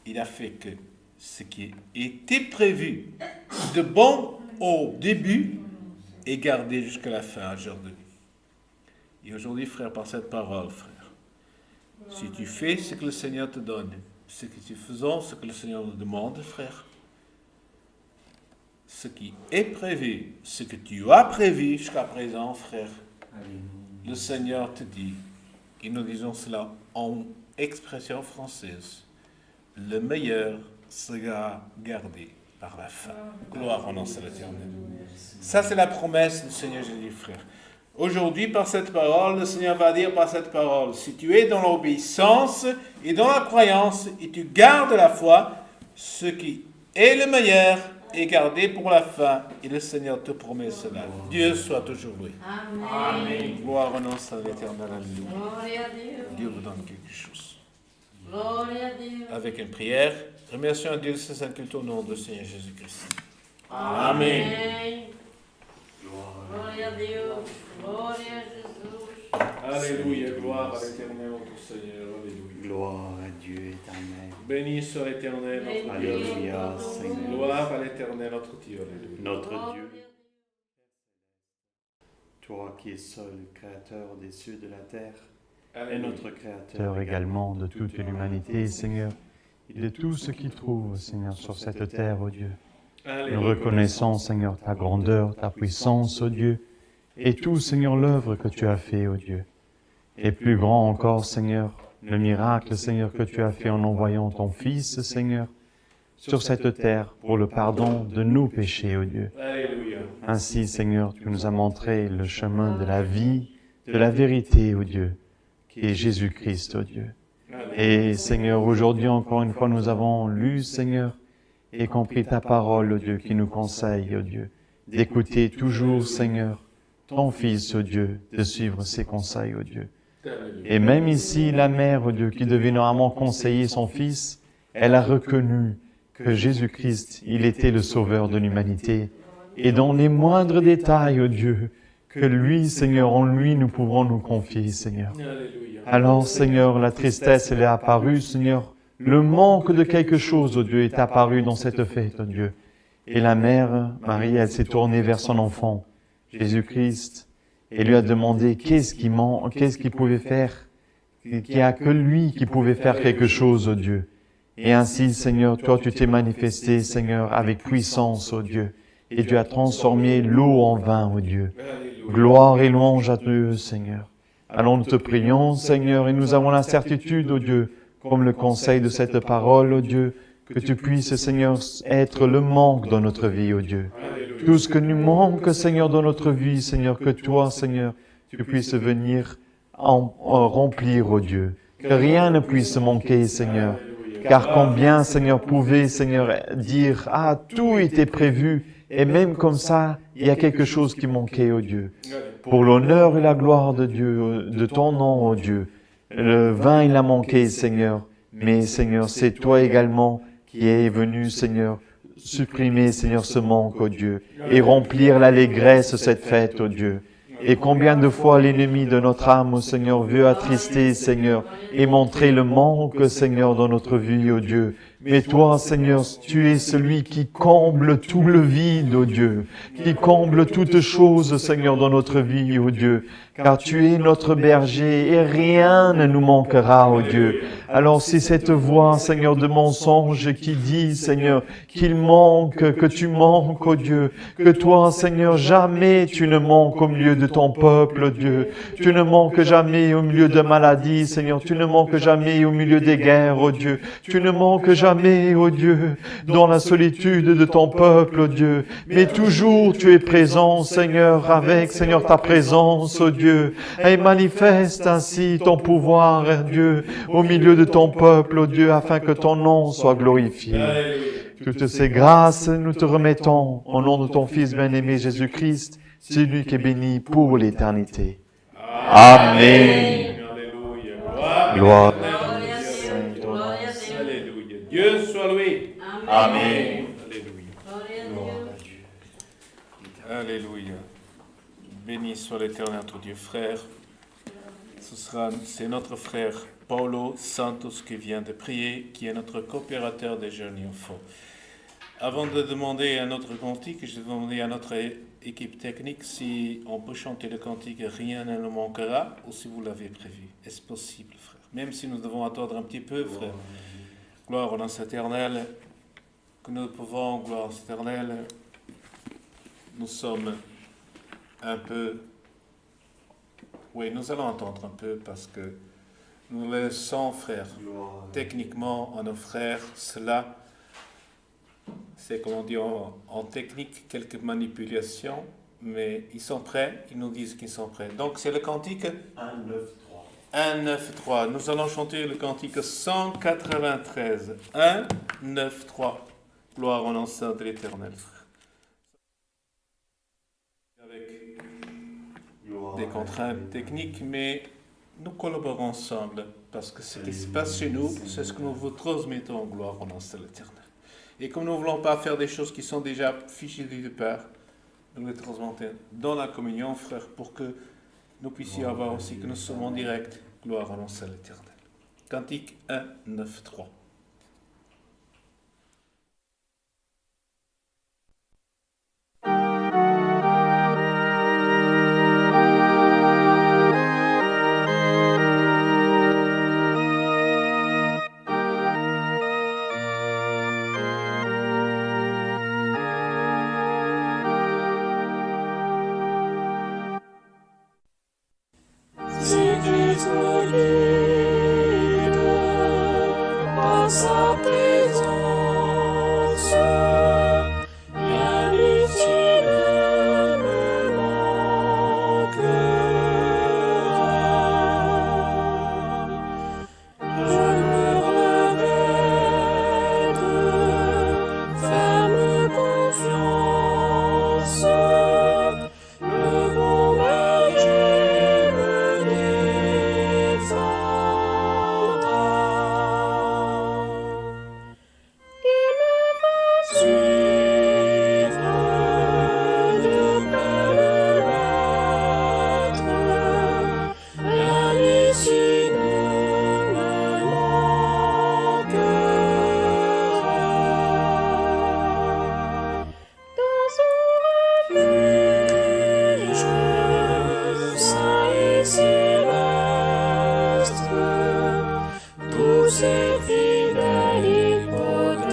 il a fait que ce qui était prévu de bon au début est gardé jusqu'à la fin aujourd'hui. Et aujourd'hui, frère, par cette parole, frère, si tu fais ce que le Seigneur te donne, ce que tu faisons, ce que le Seigneur nous demande, frère, ce qui est prévu, ce que tu as prévu jusqu'à présent, frère, le Seigneur te dit, et nous disons cela en expression française, le meilleur sera gardé par la fin. Gloire au nom de l'Éternel. Ça, c'est la promesse du Seigneur Jésus, frère. Aujourd'hui, par cette parole, le Seigneur va dire par cette parole, si tu es dans l'obéissance et dans la croyance, et tu gardes la foi, ce qui est le meilleur est gardé pour la fin, et le Seigneur te promet cela. Dieu soit toujours loué. Amen. Gloire au nom de l'Éternel. Alléluia. Gloria a Dio. Dieu vous donne quelque chose. Gloria a Dio. Avec une prière, remercions Dieu de ce culte au nom du Seigneur Jésus-Christ. Amen. Gloria a Dio. Gloria a Jésus. Alléluia, gloire à l'Éternel, notre Seigneur. Alléluia. Gloire à Dieu éternel. Béni soit l'Éternel, notre Dieu. Alléluia, Seigneur. Gloire à l'Éternel, notre Dieu. Alléluia. Notre Dieu, toi qui es seul créateur des cieux et de la terre, et Alléluia. notre créateur également de toute l'humanité, Seigneur, et de tout ce qui trouve, Seigneur, sur cette terre, ô Dieu. Alléluia. Nous reconnaissons, Seigneur, ta grandeur, ta puissance, ô Dieu, et tout, Seigneur, l'œuvre que tu as fait, ô Dieu. Et plus grand encore, Seigneur, le miracle, Seigneur, que tu as fait en envoyant ton Fils, Seigneur, sur cette terre pour le pardon de nos péchés, ô Dieu. Alléluia. Ainsi, Seigneur, tu nous as montré le chemin de la vie, de la vérité, ô Dieu, qui est Jésus-Christ, ô Dieu. Et, Seigneur, aujourd'hui, encore une fois, nous avons lu, Seigneur, et compris ta parole, ô Dieu, qui nous conseille, ô Dieu, d'écouter toujours, Seigneur, ton Fils, ô Dieu, de suivre ses conseils, ô Dieu. Et même ici, la mère, ô Dieu, qui devait normalement conseiller son Fils, elle a reconnu que Jésus-Christ, il était le sauveur de l'humanité. Et dans les moindres détails, ô Dieu, que lui, Seigneur, en lui, nous pouvons nous confier, Seigneur. Alléluia. Alors, Seigneur, la tristesse, elle est apparue, Seigneur. Le manque de quelque chose, oh Dieu, est apparu dans cette fête, oh Dieu. Et la mère, Marie, elle s'est tournée vers son enfant, Jésus-Christ, et lui a demandé qu'est-ce qu'il pouvait faire, qu'il n'y a que lui qui pouvait faire quelque chose, oh Dieu. Et ainsi, Seigneur, toi, tu t'es manifesté, Seigneur, avec puissance, oh Dieu, et tu as transformé l'eau en vin, oh Dieu. Gloire et louange à Dieu, Seigneur. Alors nous te prions, Seigneur, et nous avons la certitude, oh Dieu, comme le conseil de cette parole, oh Dieu, que tu puisses, Seigneur, être le manque dans notre vie, oh Dieu. Tout ce que nous manque, Seigneur, dans notre vie, Seigneur, que toi, Seigneur, tu puisses venir en remplir, oh Dieu. Que rien ne puisse manquer, Seigneur. Car combien, Seigneur, pouvait, Seigneur, dire, ah, tout était prévu, et même comme ça, il y a quelque chose qui manquait, oh Dieu. Pour l'honneur et la gloire de Dieu, de ton nom, oh Dieu. Le vin, il a manqué, Seigneur. Mais, Seigneur, c'est toi également qui es venu, Seigneur, supprimer, Seigneur, ce manque, oh Dieu, et remplir l'allégresse de cette fête, oh Dieu. Et combien de fois l'ennemi de notre âme, oh Seigneur, veut attrister, Seigneur, et montrer le manque, Seigneur, dans notre vie, oh Dieu. Mais toi, Seigneur, tu es celui qui comble tout le vide, oh Dieu, qui comble toutes choses, Seigneur, dans notre vie, oh Dieu. Car tu es notre berger et rien ne nous manquera, oh Dieu. Alors si cette voix, Seigneur, de mensonge qui dit, Seigneur, qu'il manque, que tu manques, oh Dieu, que toi, Seigneur, jamais tu ne manques au milieu de ton peuple, oh Dieu. Tu ne manques jamais au milieu de maladies, Seigneur. Tu ne manques jamais au milieu des guerres, oh Dieu. Tu ne manques jamais, oh Dieu, dans la solitude de ton peuple, oh Dieu. Mais toujours tu es présent, Seigneur, avec, Seigneur, ta présence, oh Dieu. Et manifeste ainsi ton pouvoir, Dieu, au milieu de ton peuple, oh Dieu, afin que ton nom soit glorifié. Toutes ces grâces, nous te remettons au nom de ton Fils bien-aimé Jésus-Christ, celui qui est béni pour l'éternité. Amen. Alléluia. Gloire. Alléluia. Dieu soit loué. Amen. Alléluia. Alléluia. Béni soit l'Éternel, notre Dieu, frère. C'est notre frère Paulo Santos qui vient de prier, qui est notre coopérateur des Journées au fond. Avant de demander un autre cantique, je vais demander à notre équipe technique si on peut chanter le cantique « Rien ne nous manquera » ou si vous l'avez prévu. Est-ce possible, frère? Même si nous devons attendre un petit peu, frère. Gloire au nom éternel, que nous pouvons, gloire éternelle, nous sommes un peu... Oui, nous allons entendre un peu parce que nous laissons, frère, techniquement à nos frères, cela, c'est comme on dit en technique, quelques manipulations, mais ils sont prêts, ils nous disent qu'ils sont prêts. Donc c'est le cantique 1, 9, 3. Nous allons chanter le cantique 193. 1, 9, 3. Gloire au nom saint de l'Éternel, frère. Des contraintes techniques, mais nous collaborons ensemble parce que ce qui se passe chez nous, c'est ce que nous vous transmettons en gloire au nom de l'Éternel. Et comme nous ne voulons pas faire des choses qui sont déjà fichées de part, nous les transmettons dans la communion, frère, pour que nous puissions avoir aussi que nous sommes en direct. Gloire au nom de l'Éternel. Cantique 1, 9, 3. Sa présence, rien ici ne me manquera. Je me revêt de ferme confiance, le bon berger me défendra. ses fidèles il protégera.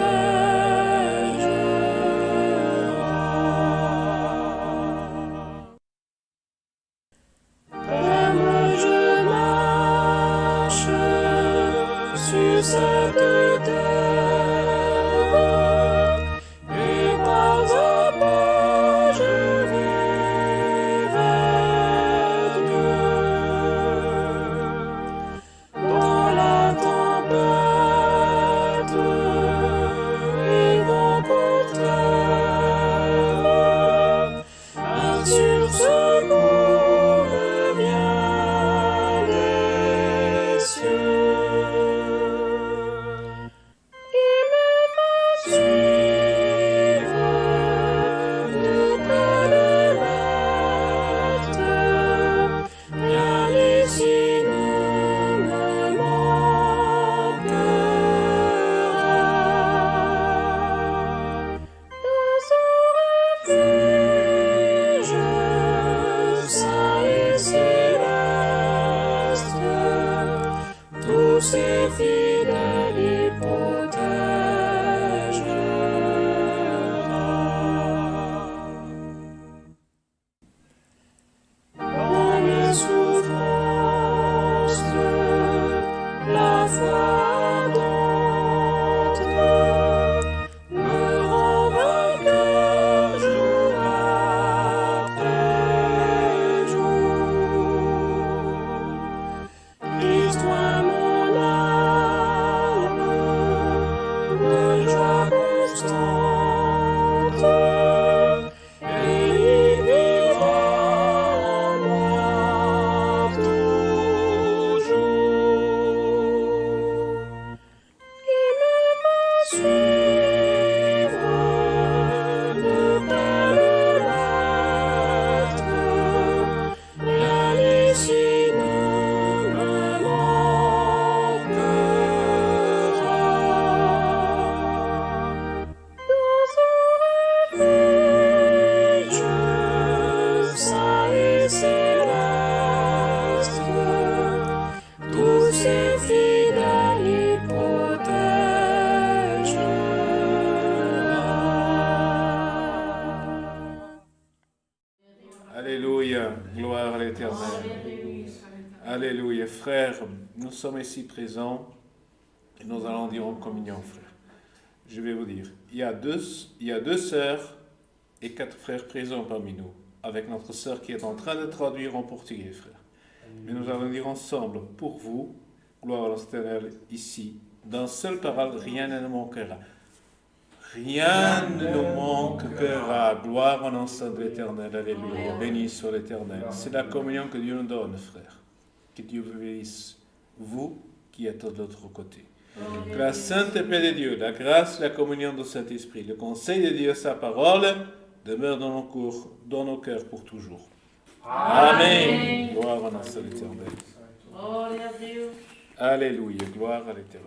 Comme je marche sur cette terre, et pas à pas je vais vers Dieu. Dans la tempête et vent contraire, un sursecours me vient des cieux. Il me va suivre de près le maître, rien ici ne me manquera. Dans son refuge, saint et céleste, tous ses fidèles il protégera. Dans mes souffrances, la foi ardente me rend vainqueur jour après jour. Christ, toi mon âme, de joie constante, et il vivra en moi toujours. Il me va suivre de près le maître, rien ici ne me manquera. Dans son refuge, saint et céleste, tous ses fidèles il protégera. Alléluia, gloire à l'Éternel. Alléluia, frères, nous sommes ici présents et nous allons dire en communion, frères. Je vais vous dire, il y a deux sœurs et 4 frères présents parmi nous, avec notre sœur qui est en train de traduire en portugais, frères. Mais nous allons dire ensemble, pour vous, gloire à l'Éternel ici, d'un seul parole, rien ne nous manquera. Rien ne nous manquera. Gloire au nom saint de l'Éternel. Alléluia. Béni soit l'Éternel. C'est la communion que Dieu nous donne, frères. Que Dieu vous bénisse, vous qui êtes de l'autre côté. Que la sainte paix de Dieu, la grâce, la communion du Saint-Esprit, le conseil de Dieu, sa parole, demeure dans nos cœurs pour toujours. Amen. Gloire au nom saint de l'Éternel. Glória a Deus. Alléluia. Gloire à l'Éternel.